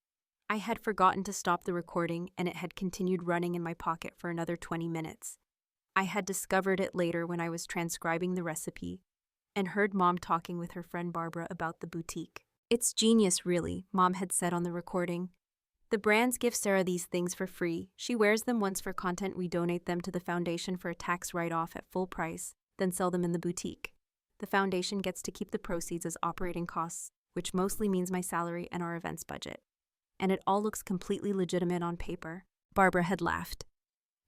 I had forgotten to stop the recording, and it had continued running in my pocket for another 20 minutes. I had discovered it later when I was transcribing the recipe and heard Mom talking with her friend Barbara about the boutique. It's genius, really, Mom had said on the recording. The brands give Sarah these things for free. She wears them once for content. We donate them to the foundation for a tax write-off at full price, then sell them in the boutique. The foundation gets to keep the proceeds as operating costs, which mostly means my salary and our events budget. And it all looks completely legitimate on paper. Barbara had laughed.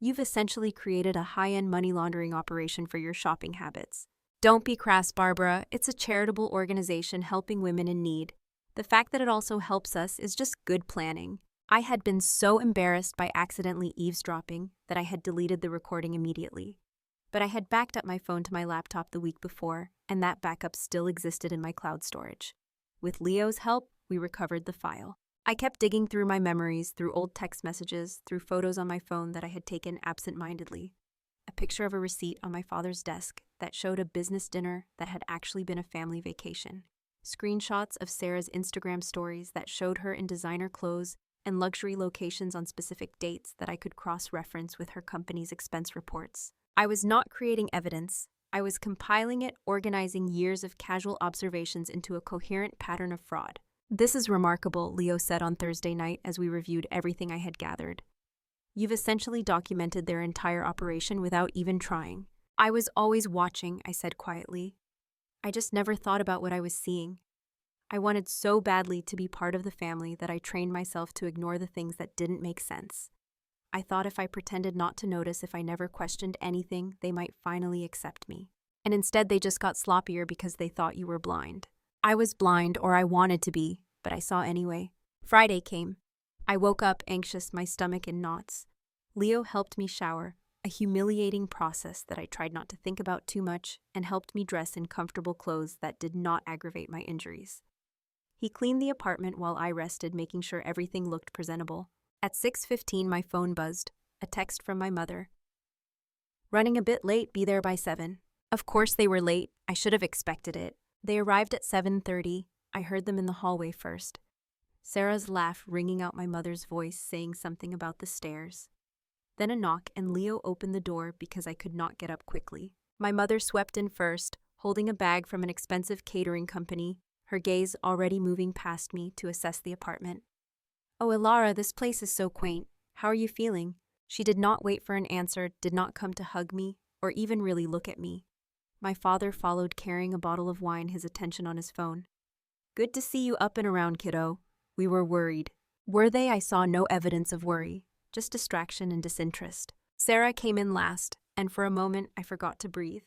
You've essentially created a high-end money laundering operation for your shopping habits. Don't be crass, Barbara. It's a charitable organization helping women in need. The fact that it also helps us is just good planning. I had been so embarrassed by accidentally eavesdropping that I had deleted the recording immediately. But I had backed up my phone to my laptop the week before, and that backup still existed in my cloud storage. With Leo's help, we recovered the file. I kept digging through my memories, through old text messages, through photos on my phone that I had taken absent-mindedly. A picture of a receipt on my father's desk that showed a business dinner that had actually been a family vacation. Screenshots of Sarah's Instagram stories that showed her in designer clothes and luxury locations on specific dates that I could cross-reference with her company's expense reports. I was not creating evidence. I was compiling it, organizing years of casual observations into a coherent pattern of fraud. This is remarkable, Leo said on Thursday night as we reviewed everything I had gathered. You've essentially documented their entire operation without even trying. I was always watching, I said quietly. I just never thought about what I was seeing. I wanted so badly to be part of the family that I trained myself to ignore the things that didn't make sense. I thought if I pretended not to notice, if I never questioned anything, they might finally accept me. And instead they just got sloppier because they thought you were blind. I was blind, or I wanted to be, but I saw anyway. Friday came. I woke up anxious, my stomach in knots. Leo helped me shower, a humiliating process that I tried not to think about too much and helped me dress in comfortable clothes that did not aggravate my injuries. He cleaned the apartment while I rested, making sure everything looked presentable. At 6:15, my phone buzzed, a text from my mother. Running a bit late, be there by 7. Of course they were late. I should have expected it. They arrived at 7:30. I heard them in the hallway first. Sarah's laugh ringing out my mother's voice saying something about the stairs. Then a knock and Leo opened the door because I could not get up quickly. My mother swept in first, holding a bag from an expensive catering company, her gaze already moving past me to assess the apartment. "Oh, Ilara, this place is so quaint. How are you feeling?" She did not wait for an answer, did not come to hug me, or even really look at me. My father followed carrying a bottle of wine, his attention on his phone. "Good to see you up and around, kiddo. We were worried." Were they? I saw no evidence of worry, just distraction and disinterest. Sarah came in last, and for a moment I forgot to breathe.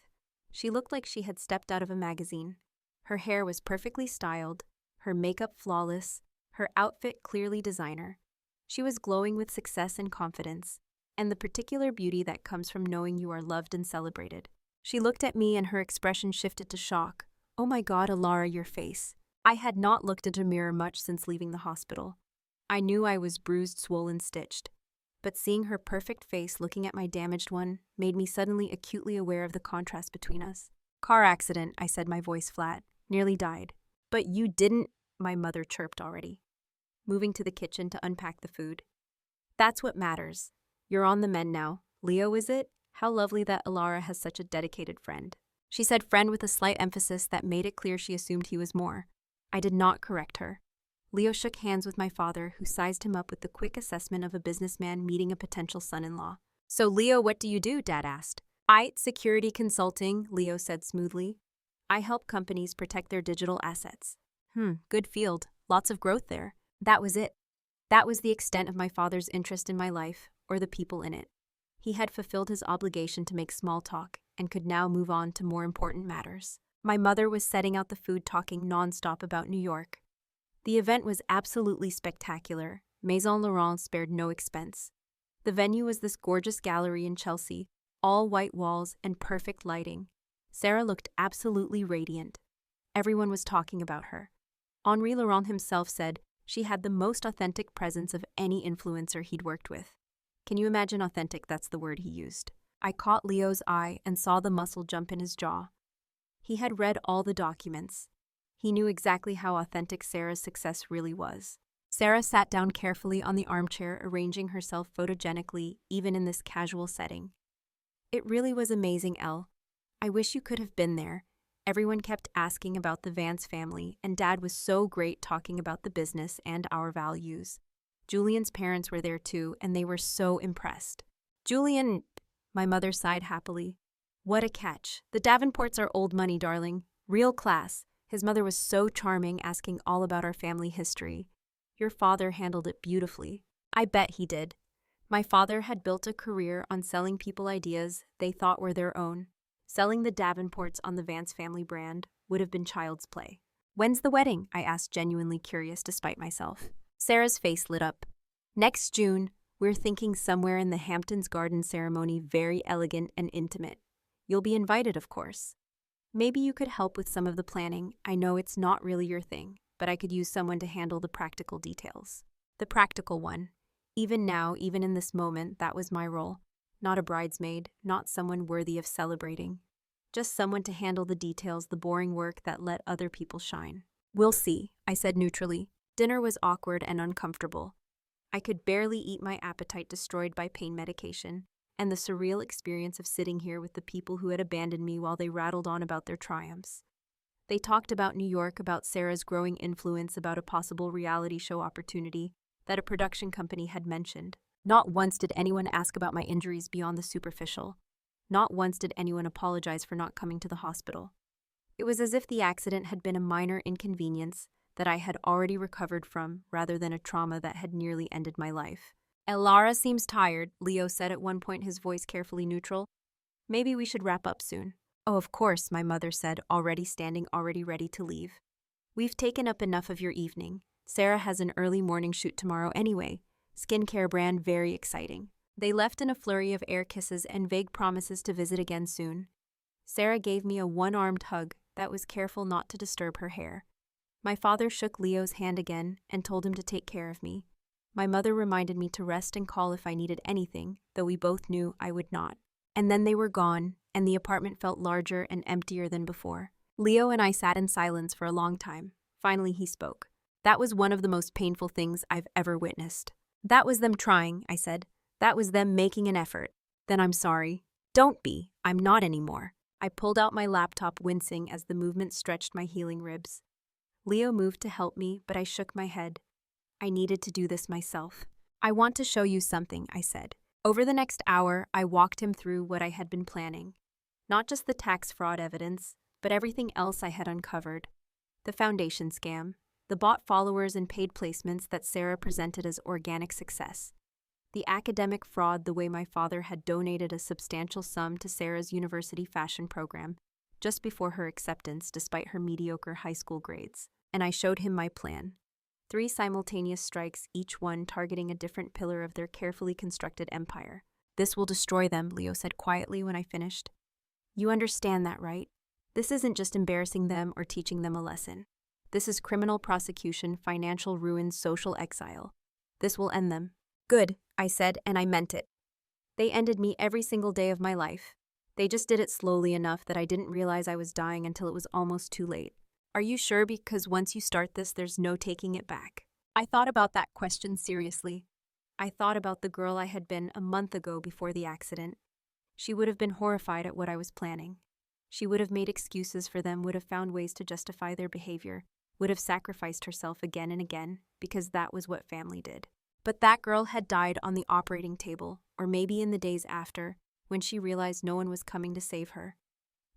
She looked like she had stepped out of a magazine. Her hair was perfectly styled, her makeup flawless, her outfit clearly designer. She was glowing with success and confidence, and the particular beauty that comes from knowing you are loved and celebrated. She looked at me and her expression shifted to shock. "Oh my God, Ilara, your face." I had not looked into a mirror much since leaving the hospital. I knew I was bruised, swollen, stitched. But seeing her perfect face looking at my damaged one made me suddenly acutely aware of the contrast between us. "Car accident," I said, my voice flat. "Nearly died." "But you didn't," my mother chirped already, moving to the kitchen to unpack the food. "That's what matters. You're on the mend now. Leo, is it? How lovely that Ilara has such a dedicated friend." She said friend with a slight emphasis that made it clear she assumed he was more. I did not correct her. Leo shook hands with my father, who sized him up with the quick assessment of a businessman meeting a potential son-in-law. "So, Leo, what do you do?" Dad asked. Security consulting," Leo said smoothly. "I help companies protect their digital assets." Good field. Lots of growth there." That was it. That was the extent of my father's interest in my life, or the people in it. He had fulfilled his obligation to make small talk, and could now move on to more important matters. My mother was setting out the food, talking nonstop about New York. The event was absolutely spectacular. Maison Laurent spared no expense. The venue was this gorgeous gallery in Chelsea, all white walls and perfect lighting. Sarah looked absolutely radiant. Everyone was talking about her. Henri Laurent himself said she had the most authentic presence of any influencer he'd worked with. Can you imagine authentic? That's the word he used. I caught Leo's eye and saw the muscle jump in his jaw. He had read all the documents. He knew exactly how authentic Sarah's success really was. Sarah sat down carefully on the armchair, arranging herself photogenically, even in this casual setting. "It really was amazing, Elle. I wish you could have been there. Everyone kept asking about the Vance family, and Dad was so great talking about the business and our values. Julian's parents were there too, and they were so impressed." "Julian," my mother sighed happily. "What a catch. The Davenports are old money, darling. Real class. His mother was so charming, asking all about our family history. Your father handled it beautifully." I bet he did. My father had built a career on selling people ideas they thought were their own. Selling the Davenports on the Vance family brand would have been child's play. "When's the wedding?" I asked, genuinely curious despite myself. Sarah's face lit up. "Next June. We're thinking somewhere in the Hamptons garden ceremony, very elegant and intimate. You'll be invited, of course. Maybe you could help with some of the planning. I know it's not really your thing, but I could use someone to handle the practical details." The practical one. Even now, even in this moment, that was my role. Not a bridesmaid, not someone worthy of celebrating. Just someone to handle the details, the boring work that let other people shine. "We'll see," I said neutrally. Dinner was awkward and uncomfortable. I could barely eat, my appetite destroyed by pain medication, and the surreal experience of sitting here with the people who had abandoned me while they rattled on about their triumphs. They talked about New York, about Sarah's growing influence, about a possible reality show opportunity that a production company had mentioned. Not once did anyone ask about my injuries beyond the superficial. Not once did anyone apologize for not coming to the hospital. It was as if the accident had been a minor inconvenience that I had already recovered from, rather than a trauma that had nearly ended my life. "Ilara seems tired," Leo said at one point, his voice carefully neutral. "Maybe we should wrap up soon." "Oh, of course," my mother said, already standing, already ready to leave. "We've taken up enough of your evening. Sarah has an early morning shoot tomorrow anyway. Skincare brand, very exciting." They left in a flurry of air kisses and vague promises to visit again soon. Sarah gave me a one-armed hug that was careful not to disturb her hair. My father shook Leo's hand again and told him to take care of me. My mother reminded me to rest and call if I needed anything, though we both knew I would not. And then they were gone, and the apartment felt larger and emptier than before. Leo and I sat in silence for a long time. Finally, he spoke. That was one of the most painful things I've ever witnessed. That was them trying, I said. That was them making an effort. Then I'm sorry. Don't be. I'm not anymore. I pulled out my laptop, wincing as the movement stretched my healing ribs. Leo moved to help me, but I shook my head. I needed to do this myself. I want to show you something, I said. Over the next hour, I walked him through what I had been planning. Not just the tax fraud evidence, but everything else I had uncovered. The foundation scam, the bot followers and paid placements that Sarah presented as organic success. The academic fraud, the way my father had donated a substantial sum to Sarah's university fashion program just before her acceptance despite her mediocre high school grades. And I showed him my plan. 3 simultaneous strikes, each one targeting a different pillar of their carefully constructed empire. This will destroy them, Leo said quietly when I finished. You understand that, right? This isn't just embarrassing them or teaching them a lesson. This is criminal prosecution, financial ruin, social exile. This will end them. Good, I said, and I meant it. They ended me every single day of my life. They just did it slowly enough that I didn't realize I was dying until it was almost too late. Are you sure? Because once you start this, there's no taking it back. I thought about that question seriously. I thought about the girl I had been a month ago before the accident. She would have been horrified at what I was planning. She would have made excuses for them, would have found ways to justify their behavior, would have sacrificed herself again and again, because that was what family did. But that girl had died on the operating table, or maybe in the days after, when she realized no one was coming to save her.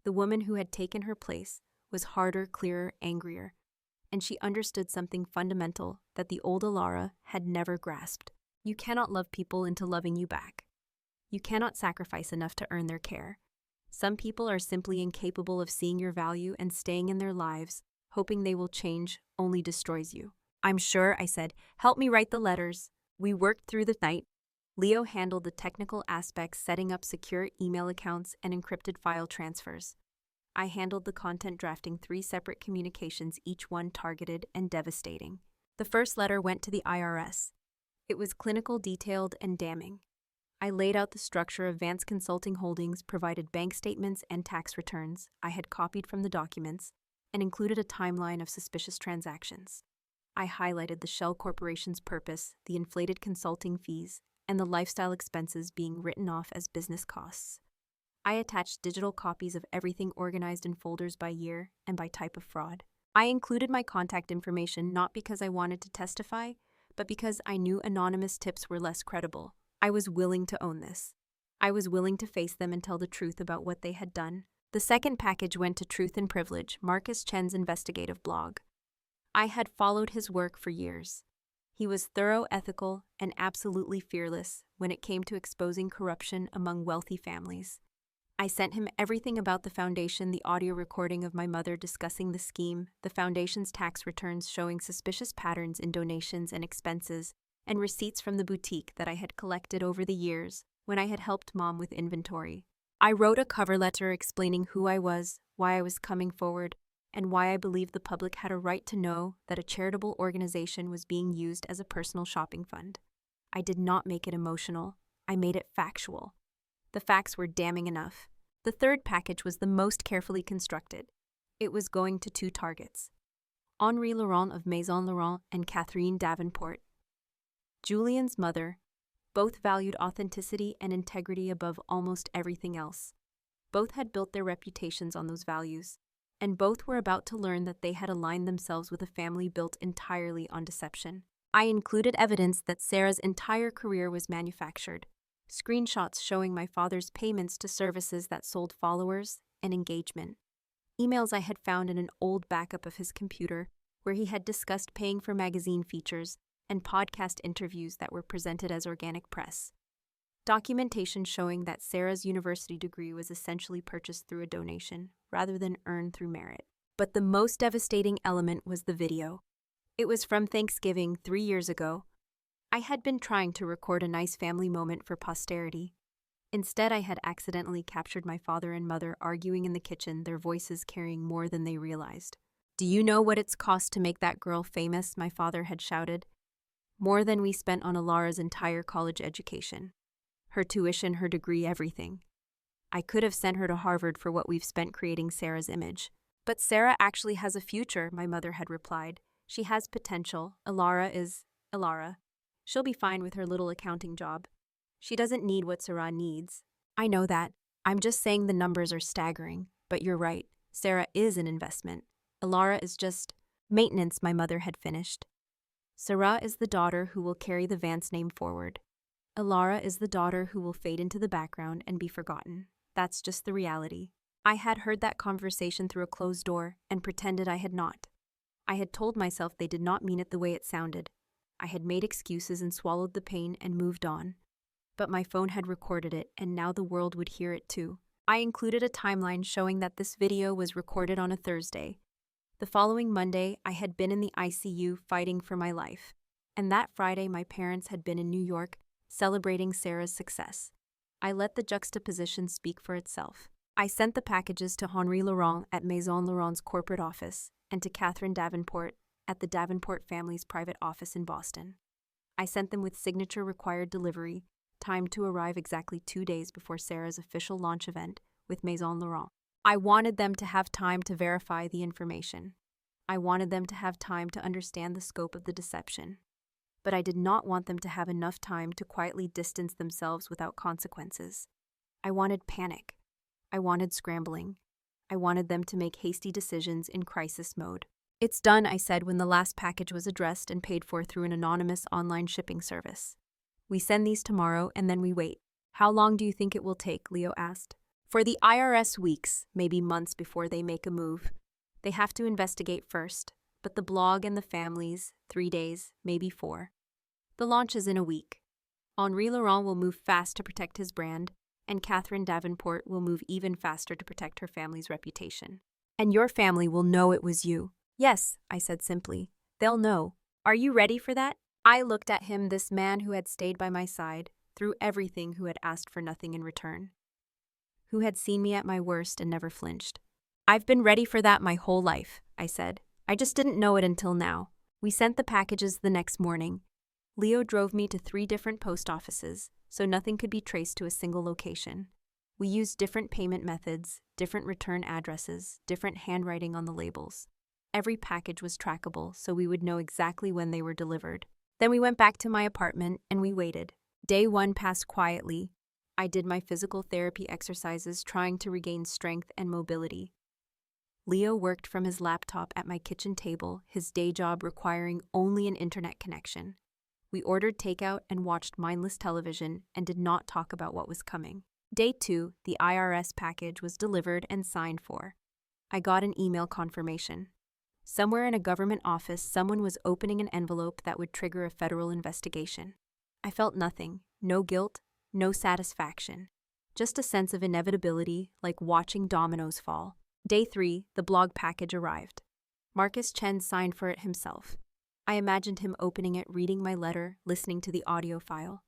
The woman who had taken her place was harder, clearer, angrier, and she understood something fundamental that the old Alara had never grasped. You cannot love people into loving you back. You cannot sacrifice enough to earn their care. Some people are simply incapable of seeing your value, and staying in their lives, hoping they will change, only destroys you. I'm sure, I said. Help me write the letters. We worked through the night. Leo handled the technical aspects, setting up secure email accounts and encrypted file transfers. I handled the content, drafting 3 separate communications, each one targeted and devastating. The first letter went to the IRS. It was clinical, detailed, and damning. I laid out the structure of Vance Consulting Holdings, provided bank statements and tax returns I had copied from the documents, and included a timeline of suspicious transactions. I highlighted the shell corporation's purpose, the inflated consulting fees, and the lifestyle expenses being written off as business costs. I attached digital copies of everything, organized in folders by year and by type of fraud. I included my contact information not because I wanted to testify, but because I knew anonymous tips were less credible. I was willing to own this. I was willing to face them and tell the truth about what they had done. The second package went to Truth and Privilege, Marcus Chen's investigative blog. I had followed his work for years. He was thorough, ethical, and absolutely fearless when it came to exposing corruption among wealthy families. I sent him everything about the foundation, the audio recording of my mother discussing the scheme, the foundation's tax returns showing suspicious patterns in donations and expenses, and receipts from the boutique that I had collected over the years when I had helped Mom with inventory. I wrote a cover letter explaining who I was, why I was coming forward, and why I believed the public had a right to know that a charitable organization was being used as a personal shopping fund. I did not make it emotional. I made it factual. The facts were damning enough. The third package was the most carefully constructed. It was going to 2 targets: Henri Laurent of Maison Laurent and Catherine Davenport, Julian's mother. Both valued authenticity and integrity above almost everything else. Both had built their reputations on those values, and both were about to learn that they had aligned themselves with a family built entirely on deception. I included evidence that Sarah's entire career was manufactured. Screenshots showing my father's payments to services that sold followers and engagement. Emails I had found in an old backup of his computer where he had discussed paying for magazine features and podcast interviews that were presented as organic press. Documentation showing that Sarah's university degree was essentially purchased through a donation rather than earned through merit. But the most devastating element was the video. It was from Thanksgiving 3 years ago. I had been trying to record a nice family moment for posterity. Instead, I had accidentally captured my father and mother arguing in the kitchen, their voices carrying more than they realized. "Do you know what it's cost to make that girl famous?" my father had shouted. "More than we spent on Alara's entire college education. Her tuition, her degree, everything. I could have sent her to Harvard for what we've spent creating Sarah's image." "But Sarah actually has a future," my mother had replied. "She has potential. Alara is Alara. She'll be fine with her little accounting job. She doesn't need what Sarah needs." "I know that. I'm just saying the numbers are staggering. But you're right. Sarah is an investment. Alara is just maintenance," my mother had finished. "Sarah is the daughter who will carry the Vance name forward. Alara is the daughter who will fade into the background and be forgotten. That's just the reality." I had heard that conversation through a closed door and pretended I had not. I had told myself they did not mean it the way it sounded. I had made excuses and swallowed the pain and moved on. But my phone had recorded it, and now the world would hear it too. I included a timeline showing that this video was recorded on a Thursday. The following Monday, I had been in the ICU fighting for my life. And that Friday, my parents had been in New York celebrating Sarah's success. I let the juxtaposition speak for itself. I sent the packages to Henri Laurent at Maison Laurent's corporate office and to Catherine Davenport at the Davenport family's private office in Boston. I sent them with signature required delivery, timed to arrive exactly 2 days before Sarah's official launch event with Maison Laurent. I wanted them to have time to verify the information. I wanted them to have time to understand the scope of the deception. But I did not want them to have enough time to quietly distance themselves without consequences. I wanted panic. I wanted scrambling. I wanted them to make hasty decisions in crisis mode. "It's done," I said when the last package was addressed and paid for through an anonymous online shipping service. "We send these tomorrow and then we wait." "How long do you think it will take?" Leo asked. "For the IRS, weeks, maybe months before they make a move. They have to investigate first, but the blog and the families, 3 days, maybe 4. The launch is in a week. Henri Laurent will move fast to protect his brand, and Catherine Davenport will move even faster to protect her family's reputation. And your family will know it was you." "Yes," I said simply. "They'll know. Are you ready for that?" I looked at him, this man who had stayed by my side, through everything, who had asked for nothing in return, who had seen me at my worst and never flinched. "I've been ready for that my whole life," I said. "I just didn't know it until now." We sent the packages the next morning. Leo drove me to 3 different post offices, so nothing could be traced to a single location. We used different payment methods, different return addresses, different handwriting on the labels. Every package was trackable, so we would know exactly when they were delivered. Then we went back to my apartment and we waited. Day 1 passed quietly. I did my physical therapy exercises, trying to regain strength and mobility. Leo worked from his laptop at my kitchen table, his day job requiring only an internet connection. We ordered takeout and watched mindless television and did not talk about what was coming. Day 2, the IRS package was delivered and signed for. I got an email confirmation. Somewhere in a government office, someone was opening an envelope that would trigger a federal investigation. I felt nothing, no guilt, no satisfaction, just a sense of inevitability, like watching dominoes fall. Day 3, the blog package arrived. Marcus Chen signed for it himself. I imagined him opening it, reading my letter, listening to the audio file.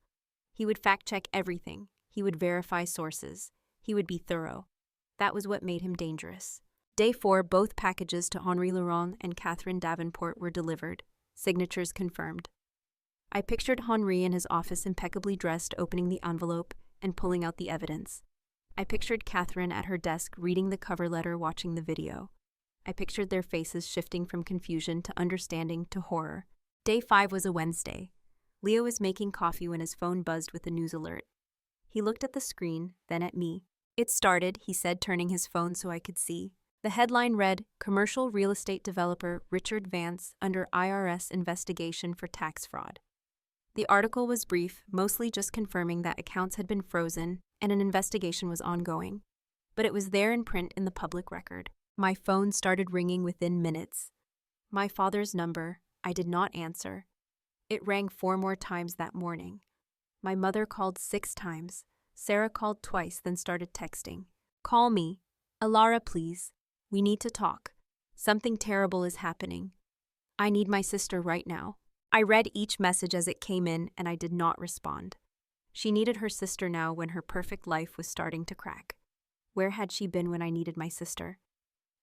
He would fact-check everything. He would verify sources. He would be thorough. That was what made him dangerous. Day 4, both packages to Henri Laurent and Catherine Davenport were delivered. Signatures confirmed. I pictured Henri in his office, impeccably dressed, opening the envelope and pulling out the evidence. I pictured Catherine at her desk, reading the cover letter, watching the video. I pictured their faces shifting from confusion to understanding to horror. Day 5 was a Wednesday. Leo was making coffee when his phone buzzed with a news alert. He looked at the screen, then at me. "It started," he said, turning his phone so I could see. The headline read, "Commercial real estate developer Richard Vance under IRS investigation for tax fraud." The article was brief, mostly just confirming that accounts had been frozen and an investigation was ongoing. But it was there in print in the public record. My phone started ringing within minutes. My father's number. I did not answer. It rang 4 more times that morning. My mother called 6 times. Sarah called twice, then started texting. "Call me. Alara, please. We need to talk. Something terrible is happening. I need my sister right now." I read each message as it came in, and I did not respond. She needed her sister now when her perfect life was starting to crack. Where had she been when I needed my sister?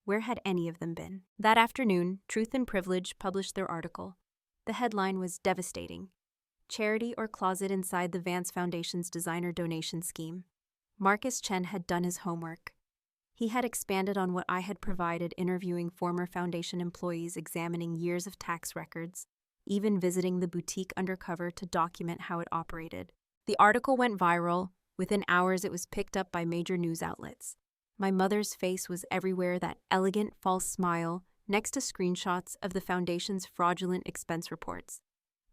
Where had any of them been? That afternoon, Truth and Privilege published their article. The headline was devastating. Charity or closet inside the Vance Foundation's designer donation scheme. Marcus Chen had done his homework. He had expanded on what I had provided, interviewing former foundation employees, examining years of tax records, even visiting the boutique undercover to document how it operated. The article went viral. Within hours, it was picked up by major news outlets. My mother's face was everywhere, that elegant, false smile, next to screenshots of the foundation's fraudulent expense reports.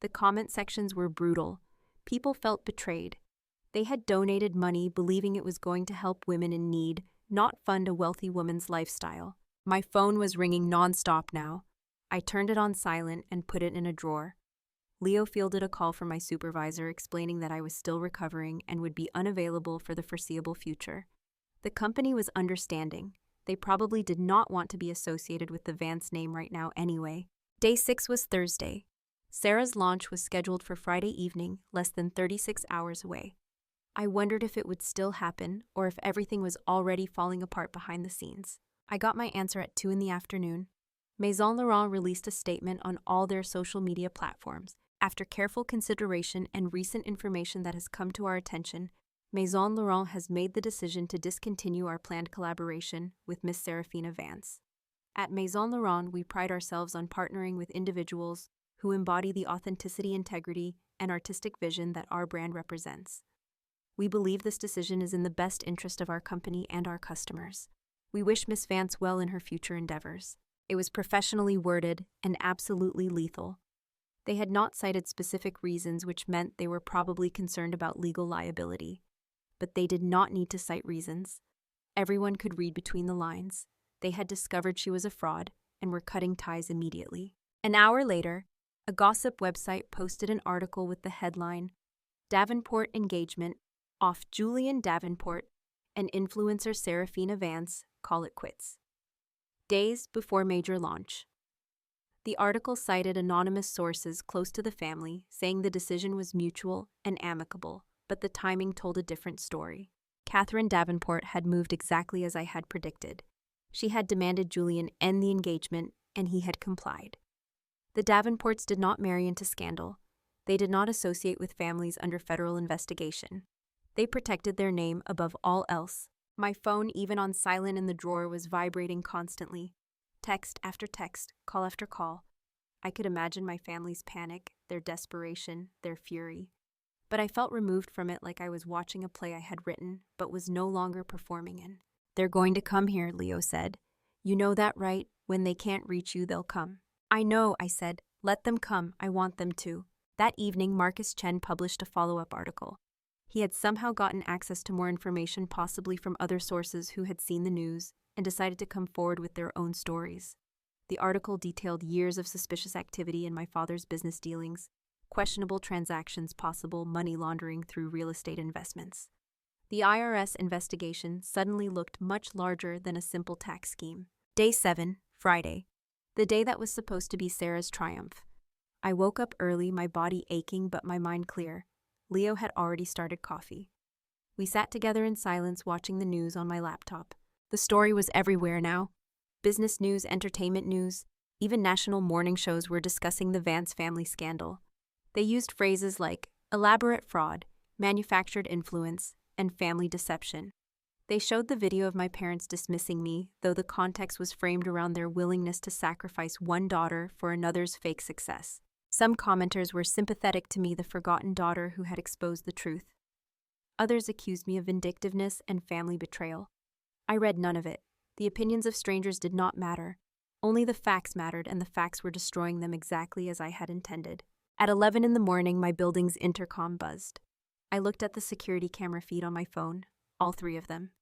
The comment sections were brutal. People felt betrayed. They had donated money believing it was going to help women in need, not fund a wealthy woman's lifestyle. My phone was ringing nonstop now. I turned it on silent and put it in a drawer. Leo fielded a call from my supervisor explaining that I was still recovering and would be unavailable for the foreseeable future. The company was understanding. They probably did not want to be associated with the Vance name right now anyway. Day 6 was Thursday. Sarah's launch was scheduled for Friday evening, less than 36 hours away. I wondered if it would still happen or if everything was already falling apart behind the scenes. I got my answer at 2 in the afternoon. Maison Laurent released a statement on all their social media platforms. After careful consideration and recent information that has come to our attention, Maison Laurent has made the decision to discontinue our planned collaboration with Miss Seraphina Vance. At Maison Laurent, we pride ourselves on partnering with individuals who embody the authenticity, integrity, and artistic vision that our brand represents. We believe this decision is in the best interest of our company and our customers. We wish Miss Vance well in her future endeavors. It was professionally worded and absolutely lethal. They had not cited specific reasons, which meant they were probably concerned about legal liability. But they did not need to cite reasons. Everyone could read between the lines. They had discovered she was a fraud and were cutting ties immediately. An hour later, a gossip website posted an article with the headline, "Davenport Engagement, Off Julian Davenport and Influencer Seraphina Vance Call It Quits." Days before major launch. The article cited anonymous sources close to the family, saying the decision was mutual and amicable, but the timing told a different story. Catherine Davenport had moved exactly as I had predicted. She had demanded Julian end the engagement, and he had complied. The Davenports did not marry into scandal. They did not associate with families under federal investigation. They protected their name above all else. My phone, even on silent in the drawer, was vibrating constantly. Text after text, call after call. I could imagine my family's panic, their desperation, their fury. But I felt removed from it, like I was watching a play I had written, but was no longer performing in. "They're going to come here," Leo said. "You know that, right? When they can't reach you, they'll come." "I know," I said. "Let them come. I want them to." That evening, Marcus Chen published a follow-up article. He had somehow gotten access to more information, possibly from other sources who had seen the news, and decided to come forward with their own stories. The article detailed years of suspicious activity in my father's business dealings, questionable transactions, possible money laundering through real estate investments. The IRS investigation suddenly looked much larger than a simple tax scheme. Day 7, Friday, the day that was supposed to be Sarah's triumph. I woke up early, my body aching but my mind clear. Leo had already started coffee. We sat together in silence, watching the news on my laptop. The story was everywhere now. Business news, entertainment news, even national morning shows were discussing the Vance family scandal. They used phrases like elaborate fraud, manufactured influence, and family deception. They showed the video of my parents dismissing me, though the context was framed around their willingness to sacrifice one daughter for another's fake success. Some commenters were sympathetic to me, the forgotten daughter who had exposed the truth. Others accused me of vindictiveness and family betrayal. I read none of it. The opinions of strangers did not matter. Only the facts mattered, and the facts were destroying them exactly as I had intended. At 11 in the morning, my building's intercom buzzed. I looked at the security camera feed on my phone, all 3 of them.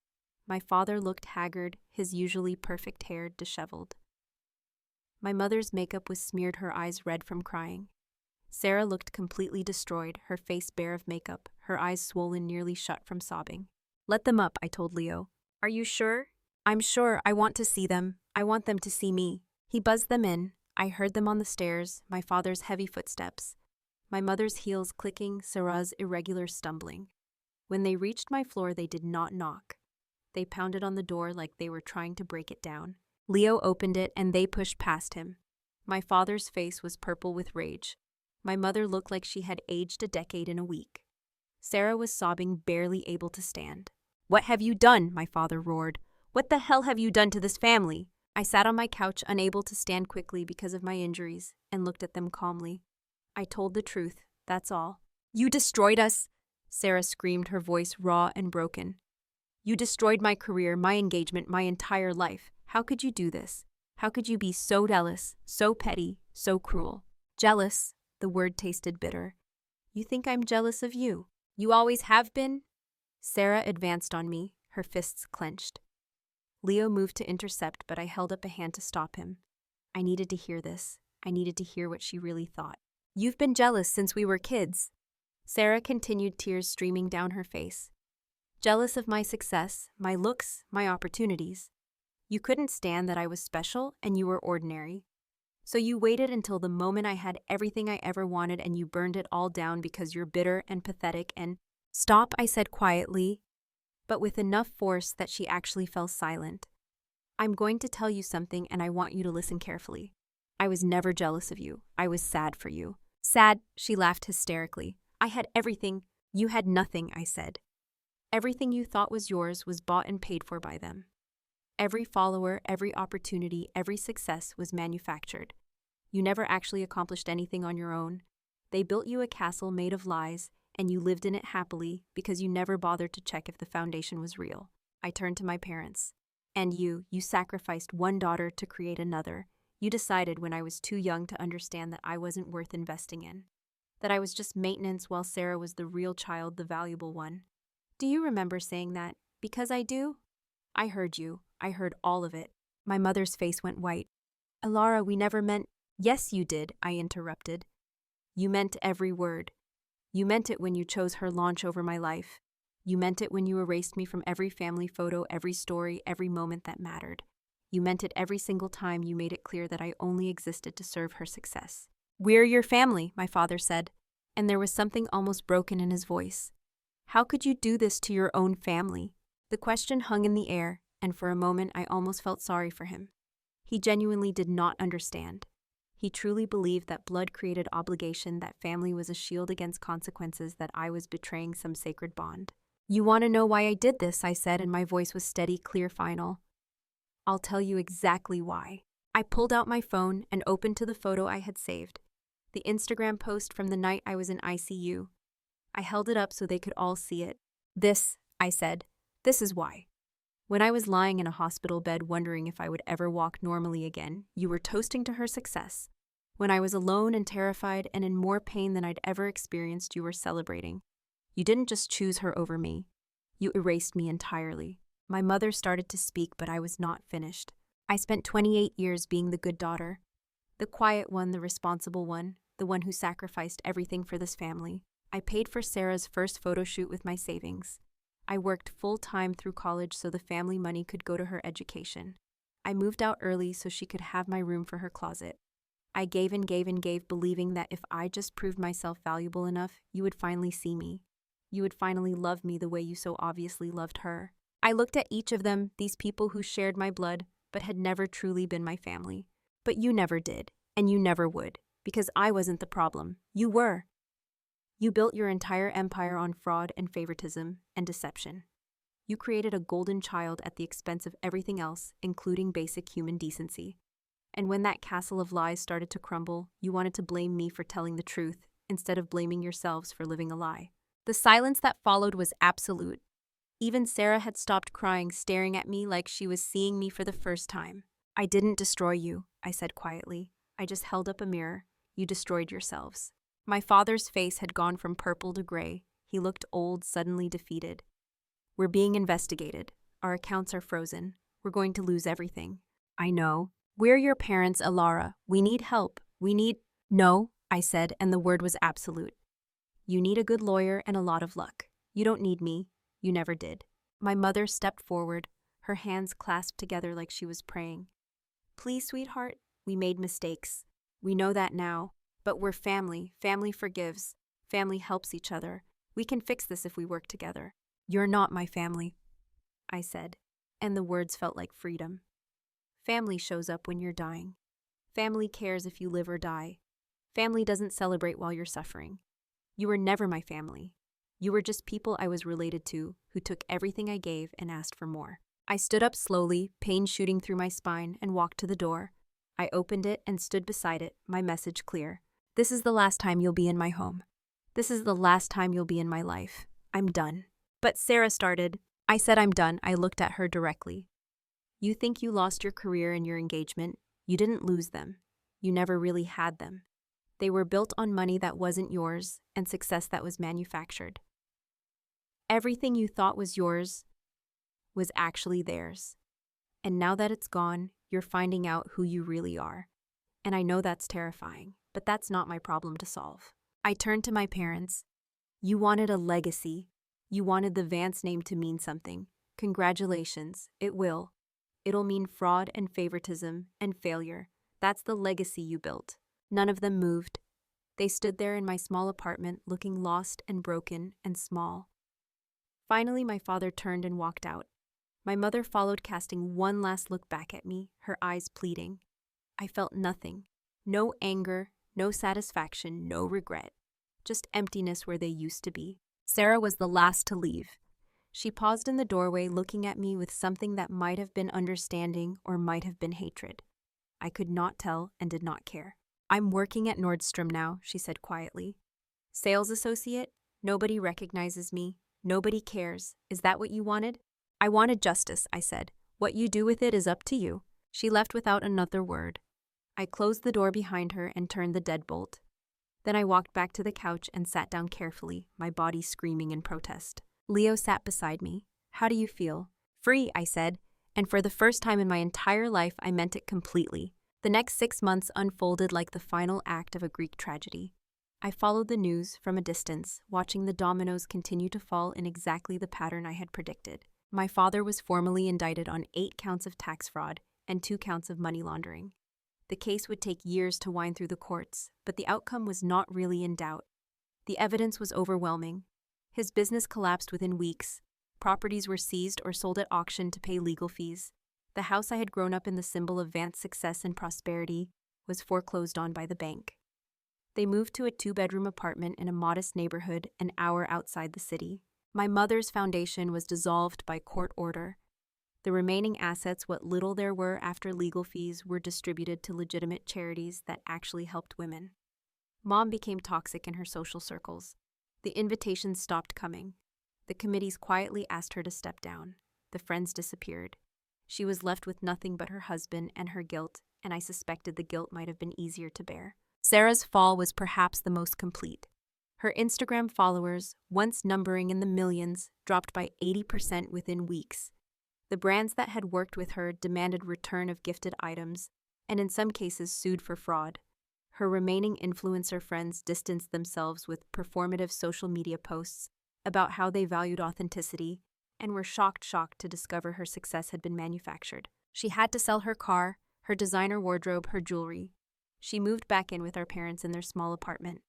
My father looked haggard, his usually perfect hair disheveled. My mother's makeup was smeared, her eyes red from crying. Sarah looked completely destroyed, her face bare of makeup, her eyes swollen nearly shut from sobbing. "Let them up," I told Leo. "Are you sure?" "I'm sure. I want to see them. I want them to see me." He buzzed them in. I heard them on the stairs, my father's heavy footsteps, my mother's heels clicking, Sarah's irregular stumbling. When they reached my floor, they did not knock. They pounded on the door like they were trying to break it down. Leo opened it and they pushed past him. My father's face was purple with rage. My mother looked like she had aged a decade in a week. Sarah was sobbing, barely able to stand. "What have you done?" my father roared. "What the hell have you done to this family?" I sat on my couch, unable to stand quickly because of my injuries, and looked at them calmly. I told the truth, that's all. "You destroyed us!" Sarah screamed, her voice raw and broken. "You destroyed my career, my engagement, my entire life. How could you do this? How could you be so jealous, so petty, so cruel?" Jealous, the word tasted bitter. "You think I'm jealous of you? You always have been?" Sarah advanced on me, her fists clenched. Leo moved to intercept, but I held up a hand to stop him. I needed to hear this. I needed to hear what she really thought. "You've been jealous since we were kids." Sarah continued, tears streaming down her face. "Jealous of my success, my looks, my opportunities. You couldn't stand that I was special and you were ordinary. So you waited until the moment I had everything I ever wanted and you burned it all down because you're bitter and pathetic and—" "Stop," I said quietly, but with enough force that she actually fell silent. "I'm going to tell you something and I want you to listen carefully. I was never jealous of you. I was sad for you." "Sad?" She laughed hysterically. "I had everything. You had nothing," I said. "Everything you thought was yours was bought and paid for by them. Every follower, every opportunity, every success was manufactured. You never actually accomplished anything on your own. They built you a castle made of lies, and you lived in it happily because you never bothered to check if the foundation was real." I turned to my parents. "And you sacrificed one daughter to create another. You decided when I was too young to understand that I wasn't worth investing in. That I was just maintenance while Sarah was the real child, the valuable one. Do you remember saying that? Because I do." "I heard you. I heard all of it." My mother's face went white. "Alara, we never meant—" "Yes, you did," I interrupted. "You meant every word. You meant it when you chose her launch over my life. You meant it when you erased me from every family photo, every story, every moment that mattered. You meant it every single time you made it clear that I only existed to serve her success." "We're your family," my father said, and there was something almost broken in his voice. "How could you do this to your own family?" The question hung in the air, and for a moment I almost felt sorry for him. He genuinely did not understand. He truly believed that blood created obligation, that family was a shield against consequences, that I was betraying some sacred bond. "You want to know why I did this?" I said, and my voice was steady, clear, final. "I'll tell you exactly why." I pulled out my phone and opened to the photo I had saved, the Instagram post from the night I was in ICU. I held it up so they could all see it. "This," I said, "this is why. When I was lying in a hospital bed wondering if I would ever walk normally again, you were toasting to her success. When I was alone and terrified and in more pain than I'd ever experienced, you were celebrating. You didn't just choose her over me. You erased me entirely." My mother started to speak, but I was not finished. "I spent 28 years being the good daughter. The quiet one, the responsible one, the one who sacrificed everything for this family. I paid for Sarah's first photo shoot with my savings. I worked full-time through college so the family money could go to her education. I moved out early so she could have my room for her closet. I gave and gave and gave, believing that if I just proved myself valuable enough, you would finally see me. You would finally love me the way you so obviously loved her." I looked at each of them, these people who shared my blood, but had never truly been my family. "But you never did, and you never would, because I wasn't the problem. You were. You built your entire empire on fraud and favoritism and deception. You created a golden child at the expense of everything else, including basic human decency. And when that castle of lies started to crumble, you wanted to blame me for telling the truth, instead of blaming yourselves for living a lie." The silence that followed was absolute. Even Sarah had stopped crying, staring at me like she was seeing me for the first time. "I didn't destroy you," I said quietly. "I just held up a mirror. You destroyed yourselves." My father's face had gone from purple to gray. He looked old, suddenly defeated. "We're being investigated. Our accounts are frozen. We're going to lose everything." "I know. We're your parents, Alara. We need help. We need—" "No," I said, and the word was absolute. "You need a good lawyer and a lot of luck. You don't need me. You never did." My mother stepped forward, her hands clasped together like she was praying. "Please, sweetheart, We made mistakes. We know that now. But we're family. Family forgives. Family helps each other. We can fix this if we work together. You're not my family, I said, and the words felt like freedom. Family shows up when you're dying. Family cares if you live or die. Family doesn't celebrate while you're suffering. You were never my family. You were just people I was related to who took everything I gave and asked for more. I stood up slowly, pain shooting through my spine, and walked to the door. I opened it and stood beside it, my message clear. This is the last time you'll be in my home. This is the last time you'll be in my life. I'm done. But Sarah started. I said I'm done. I looked at her directly. You think you lost your career and your engagement? You didn't lose them. You never really had them. They were built on money that wasn't yours and success that was manufactured. Everything you thought was yours was actually theirs. And now that it's gone, you're finding out who you really are. And I know that's terrifying, but that's not my problem to solve. I turned to my parents. You wanted a legacy. You wanted the Vance name to mean something. Congratulations, it will. It'll mean fraud and favoritism and failure. That's the legacy you built. None of them moved. They stood there in my small apartment, looking lost and broken and small. Finally, my father turned and walked out. My mother followed, casting one last look back at me, her eyes pleading. I felt nothing. No anger, no satisfaction, no regret. Just emptiness where they used to be. Sarah was the last to leave. She paused in the doorway, looking at me with something that might have been understanding or might have been hatred. I could not tell and did not care. I'm working at Nordstrom now, she said quietly. Sales associate? Nobody recognizes me. Nobody cares. Is that what you wanted? I wanted justice, I said. What you do with it is up to you. She left without another word. I closed the door behind her and turned the deadbolt. Then I walked back to the couch and sat down carefully, my body screaming in protest. Leo sat beside me. How do you feel? Free, I said, and for the first time in my entire life, I meant it completely. The next 6 months unfolded like the final act of a Greek tragedy. I followed the news from a distance, watching the dominoes continue to fall in exactly the pattern I had predicted. My father was formally indicted on 8 counts of tax fraud and 2 counts of money laundering. The case would take years to wind through the courts, but the outcome was not really in doubt. The evidence was overwhelming. His business collapsed within weeks. Properties were seized or sold at auction to pay legal fees. The house I had grown up in, the symbol of Vance's success and prosperity, was foreclosed on by the bank. They moved to a 2-bedroom apartment in a modest neighborhood an hour outside the city. My mother's foundation was dissolved by court order. The remaining assets, what little there were after legal fees, were distributed to legitimate charities that actually helped women. Mom became toxic in her social circles. The invitations stopped coming. The committees quietly asked her to step down. The friends disappeared. She was left with nothing but her husband and her guilt, and I suspected the guilt might have been easier to bear. Sarah's fall was perhaps the most complete. Her Instagram followers, once numbering in the millions, dropped by 80% within weeks. The brands that had worked with her demanded return of gifted items, and in some cases sued for fraud. Her remaining influencer friends distanced themselves with performative social media posts about how they valued authenticity and were shocked to discover her success had been manufactured. She had to sell her car, her designer wardrobe, her jewelry. She moved back in with our parents in their small apartment.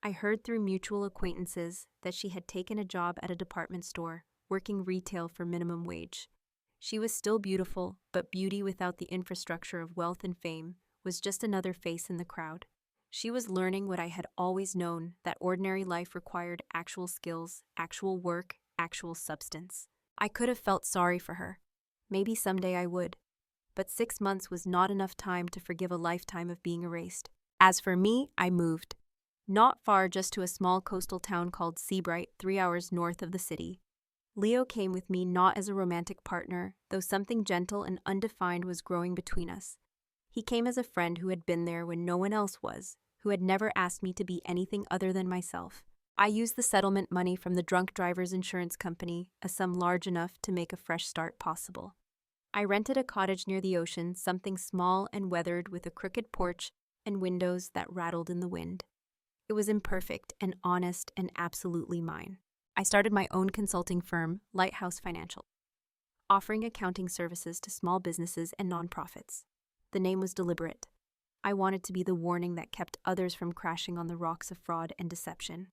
I heard through mutual acquaintances that she had taken a job at a department store, working retail for minimum wage. She was still beautiful, but beauty without the infrastructure of wealth and fame was just another face in the crowd. She was learning what I had always known, that ordinary life required actual skills, actual work, actual substance. I could have felt sorry for her. Maybe someday I would. But 6 months was not enough time to forgive a lifetime of being erased. As for me, I moved. Not far, just to a small coastal town called Seabright, 3 hours north of the city. Leo came with me not as a romantic partner, though something gentle and undefined was growing between us. He came as a friend who had been there when no one else was, who had never asked me to be anything other than myself. I used the settlement money from the drunk driver's insurance company, a sum large enough to make a fresh start possible. I rented a cottage near the ocean, something small and weathered with a crooked porch and windows that rattled in the wind. It was imperfect and honest and absolutely mine. I started my own consulting firm, Lighthouse Financial, offering accounting services to small businesses and nonprofits. The name was deliberate. I wanted to be the warning that kept others from crashing on the rocks of fraud and deception.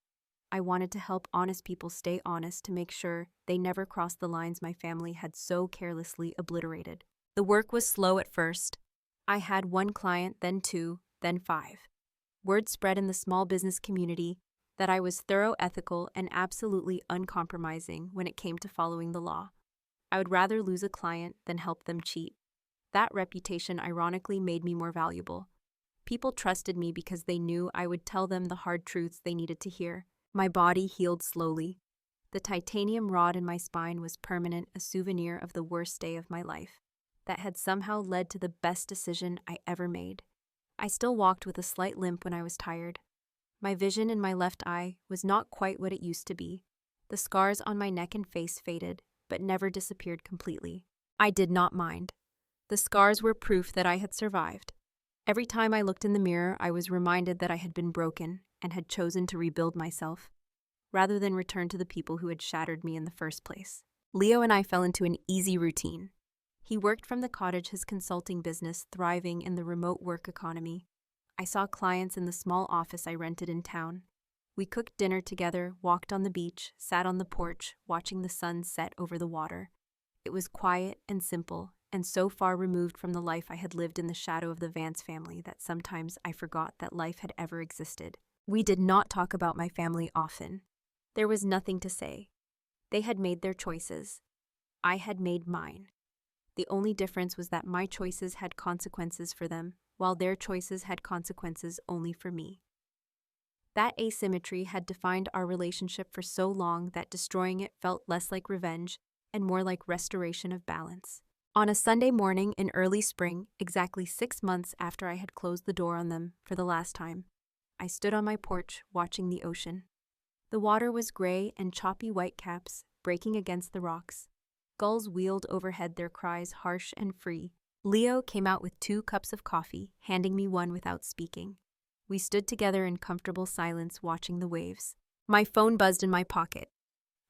I wanted to help honest people stay honest to make sure they never crossed the lines my family had so carelessly obliterated. The work was slow at first. I had one client, then two, then five. Word spread in the small business community that I was thorough, ethical, and absolutely uncompromising when it came to following the law. I would rather lose a client than help them cheat. That reputation ironically made me more valuable. People trusted me because they knew I would tell them the hard truths they needed to hear. My body healed slowly. The titanium rod in my spine was permanent, a souvenir of the worst day of my life that had somehow led to the best decision I ever made. I still walked with a slight limp when I was tired. My vision in my left eye was not quite what it used to be. The scars on my neck and face faded, but never disappeared completely. I did not mind. The scars were proof that I had survived. Every time I looked in the mirror, I was reminded that I had been broken and had chosen to rebuild myself, rather than return to the people who had shattered me in the first place. Leo and I fell into an easy routine. He worked from the cottage, his consulting business thriving in the remote work economy. I saw clients in the small office I rented in town. We cooked dinner together, walked on the beach, sat on the porch, watching the sun set over the water. It was quiet and simple, and so far removed from the life I had lived in the shadow of the Vance family that sometimes I forgot that life had ever existed. We did not talk about my family often. There was nothing to say. They had made their choices. I had made mine. The only difference was that my choices had consequences for them, while their choices had consequences only for me. That asymmetry had defined our relationship for so long that destroying it felt less like revenge and more like restoration of balance. On a Sunday morning in early spring, exactly 6 months after I had closed the door on them for the last time, I stood on my porch watching the ocean. The water was gray and choppy whitecaps breaking against the rocks. Gulls wheeled overhead, their cries harsh and free. Leo came out with 2 cups of coffee, handing me one without speaking. We stood together in comfortable silence watching the waves. My phone buzzed in my pocket.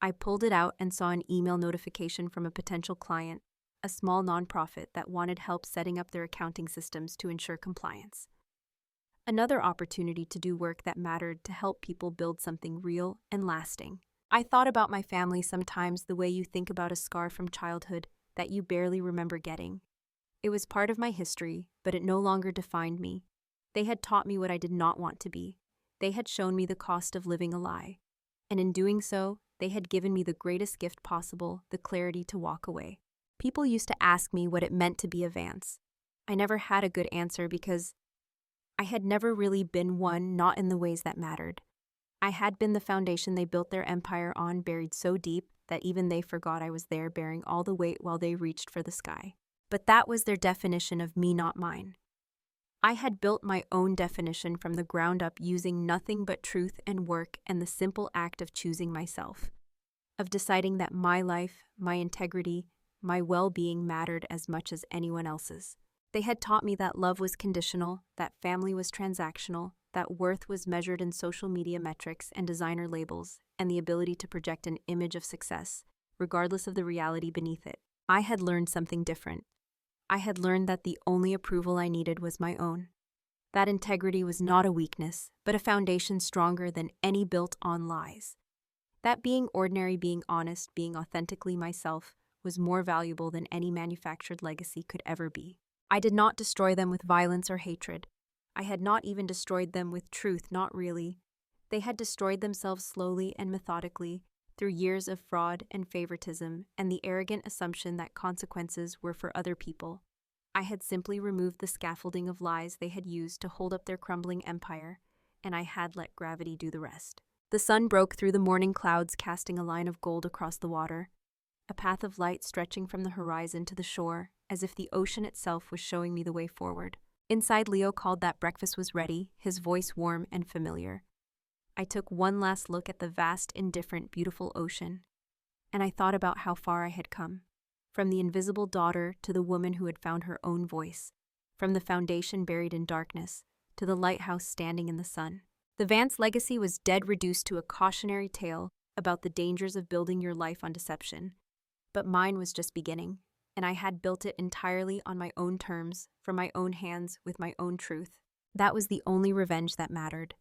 I pulled it out and saw an email notification from a potential client, a small nonprofit that wanted help setting up their accounting systems to ensure compliance. Another opportunity to do work that mattered to help people build something real and lasting. I thought about my family sometimes the way you think about a scar from childhood that you barely remember getting. It was part of my history, but it no longer defined me. They had taught me what I did not want to be. They had shown me the cost of living a lie. And in doing so, they had given me the greatest gift possible, the clarity to walk away. People used to ask me what it meant to be a Vance. I never had a good answer because I had never really been one, not in the ways that mattered. I had been the foundation they built their empire on, buried so deep that even they forgot I was there bearing all the weight while they reached for the sky. But that was their definition of me, not mine. I had built my own definition from the ground up using nothing but truth and work and the simple act of choosing myself, of deciding that my life, my integrity, my well-being mattered as much as anyone else's. They had taught me that love was conditional, that family was transactional, that worth was measured in social media metrics and designer labels, and the ability to project an image of success, regardless of the reality beneath it. I had learned something different. I had learned that the only approval I needed was my own. That integrity was not a weakness, but a foundation stronger than any built on lies. That being ordinary, being honest, being authentically myself was more valuable than any manufactured legacy could ever be. I did not destroy them with violence or hatred. I had not even destroyed them with truth, not really. They had destroyed themselves slowly and methodically through years of fraud and favoritism and the arrogant assumption that consequences were for other people. I had simply removed the scaffolding of lies they had used to hold up their crumbling empire, and I had let gravity do the rest. The sun broke through the morning clouds, casting a line of gold across the water, a path of light stretching from the horizon to the shore, as if the ocean itself was showing me the way forward. Inside, Leo called that breakfast was ready, his voice warm and familiar. I took one last look at the vast, indifferent, beautiful ocean, and I thought about how far I had come. From the invisible daughter to the woman who had found her own voice. From the foundation buried in darkness to the lighthouse standing in the sun. The Vance legacy was dead, reduced to a cautionary tale about the dangers of building your life on deception. But mine was just beginning, and I had built it entirely on my own terms, from my own hands, with my own truth. That was the only revenge that mattered.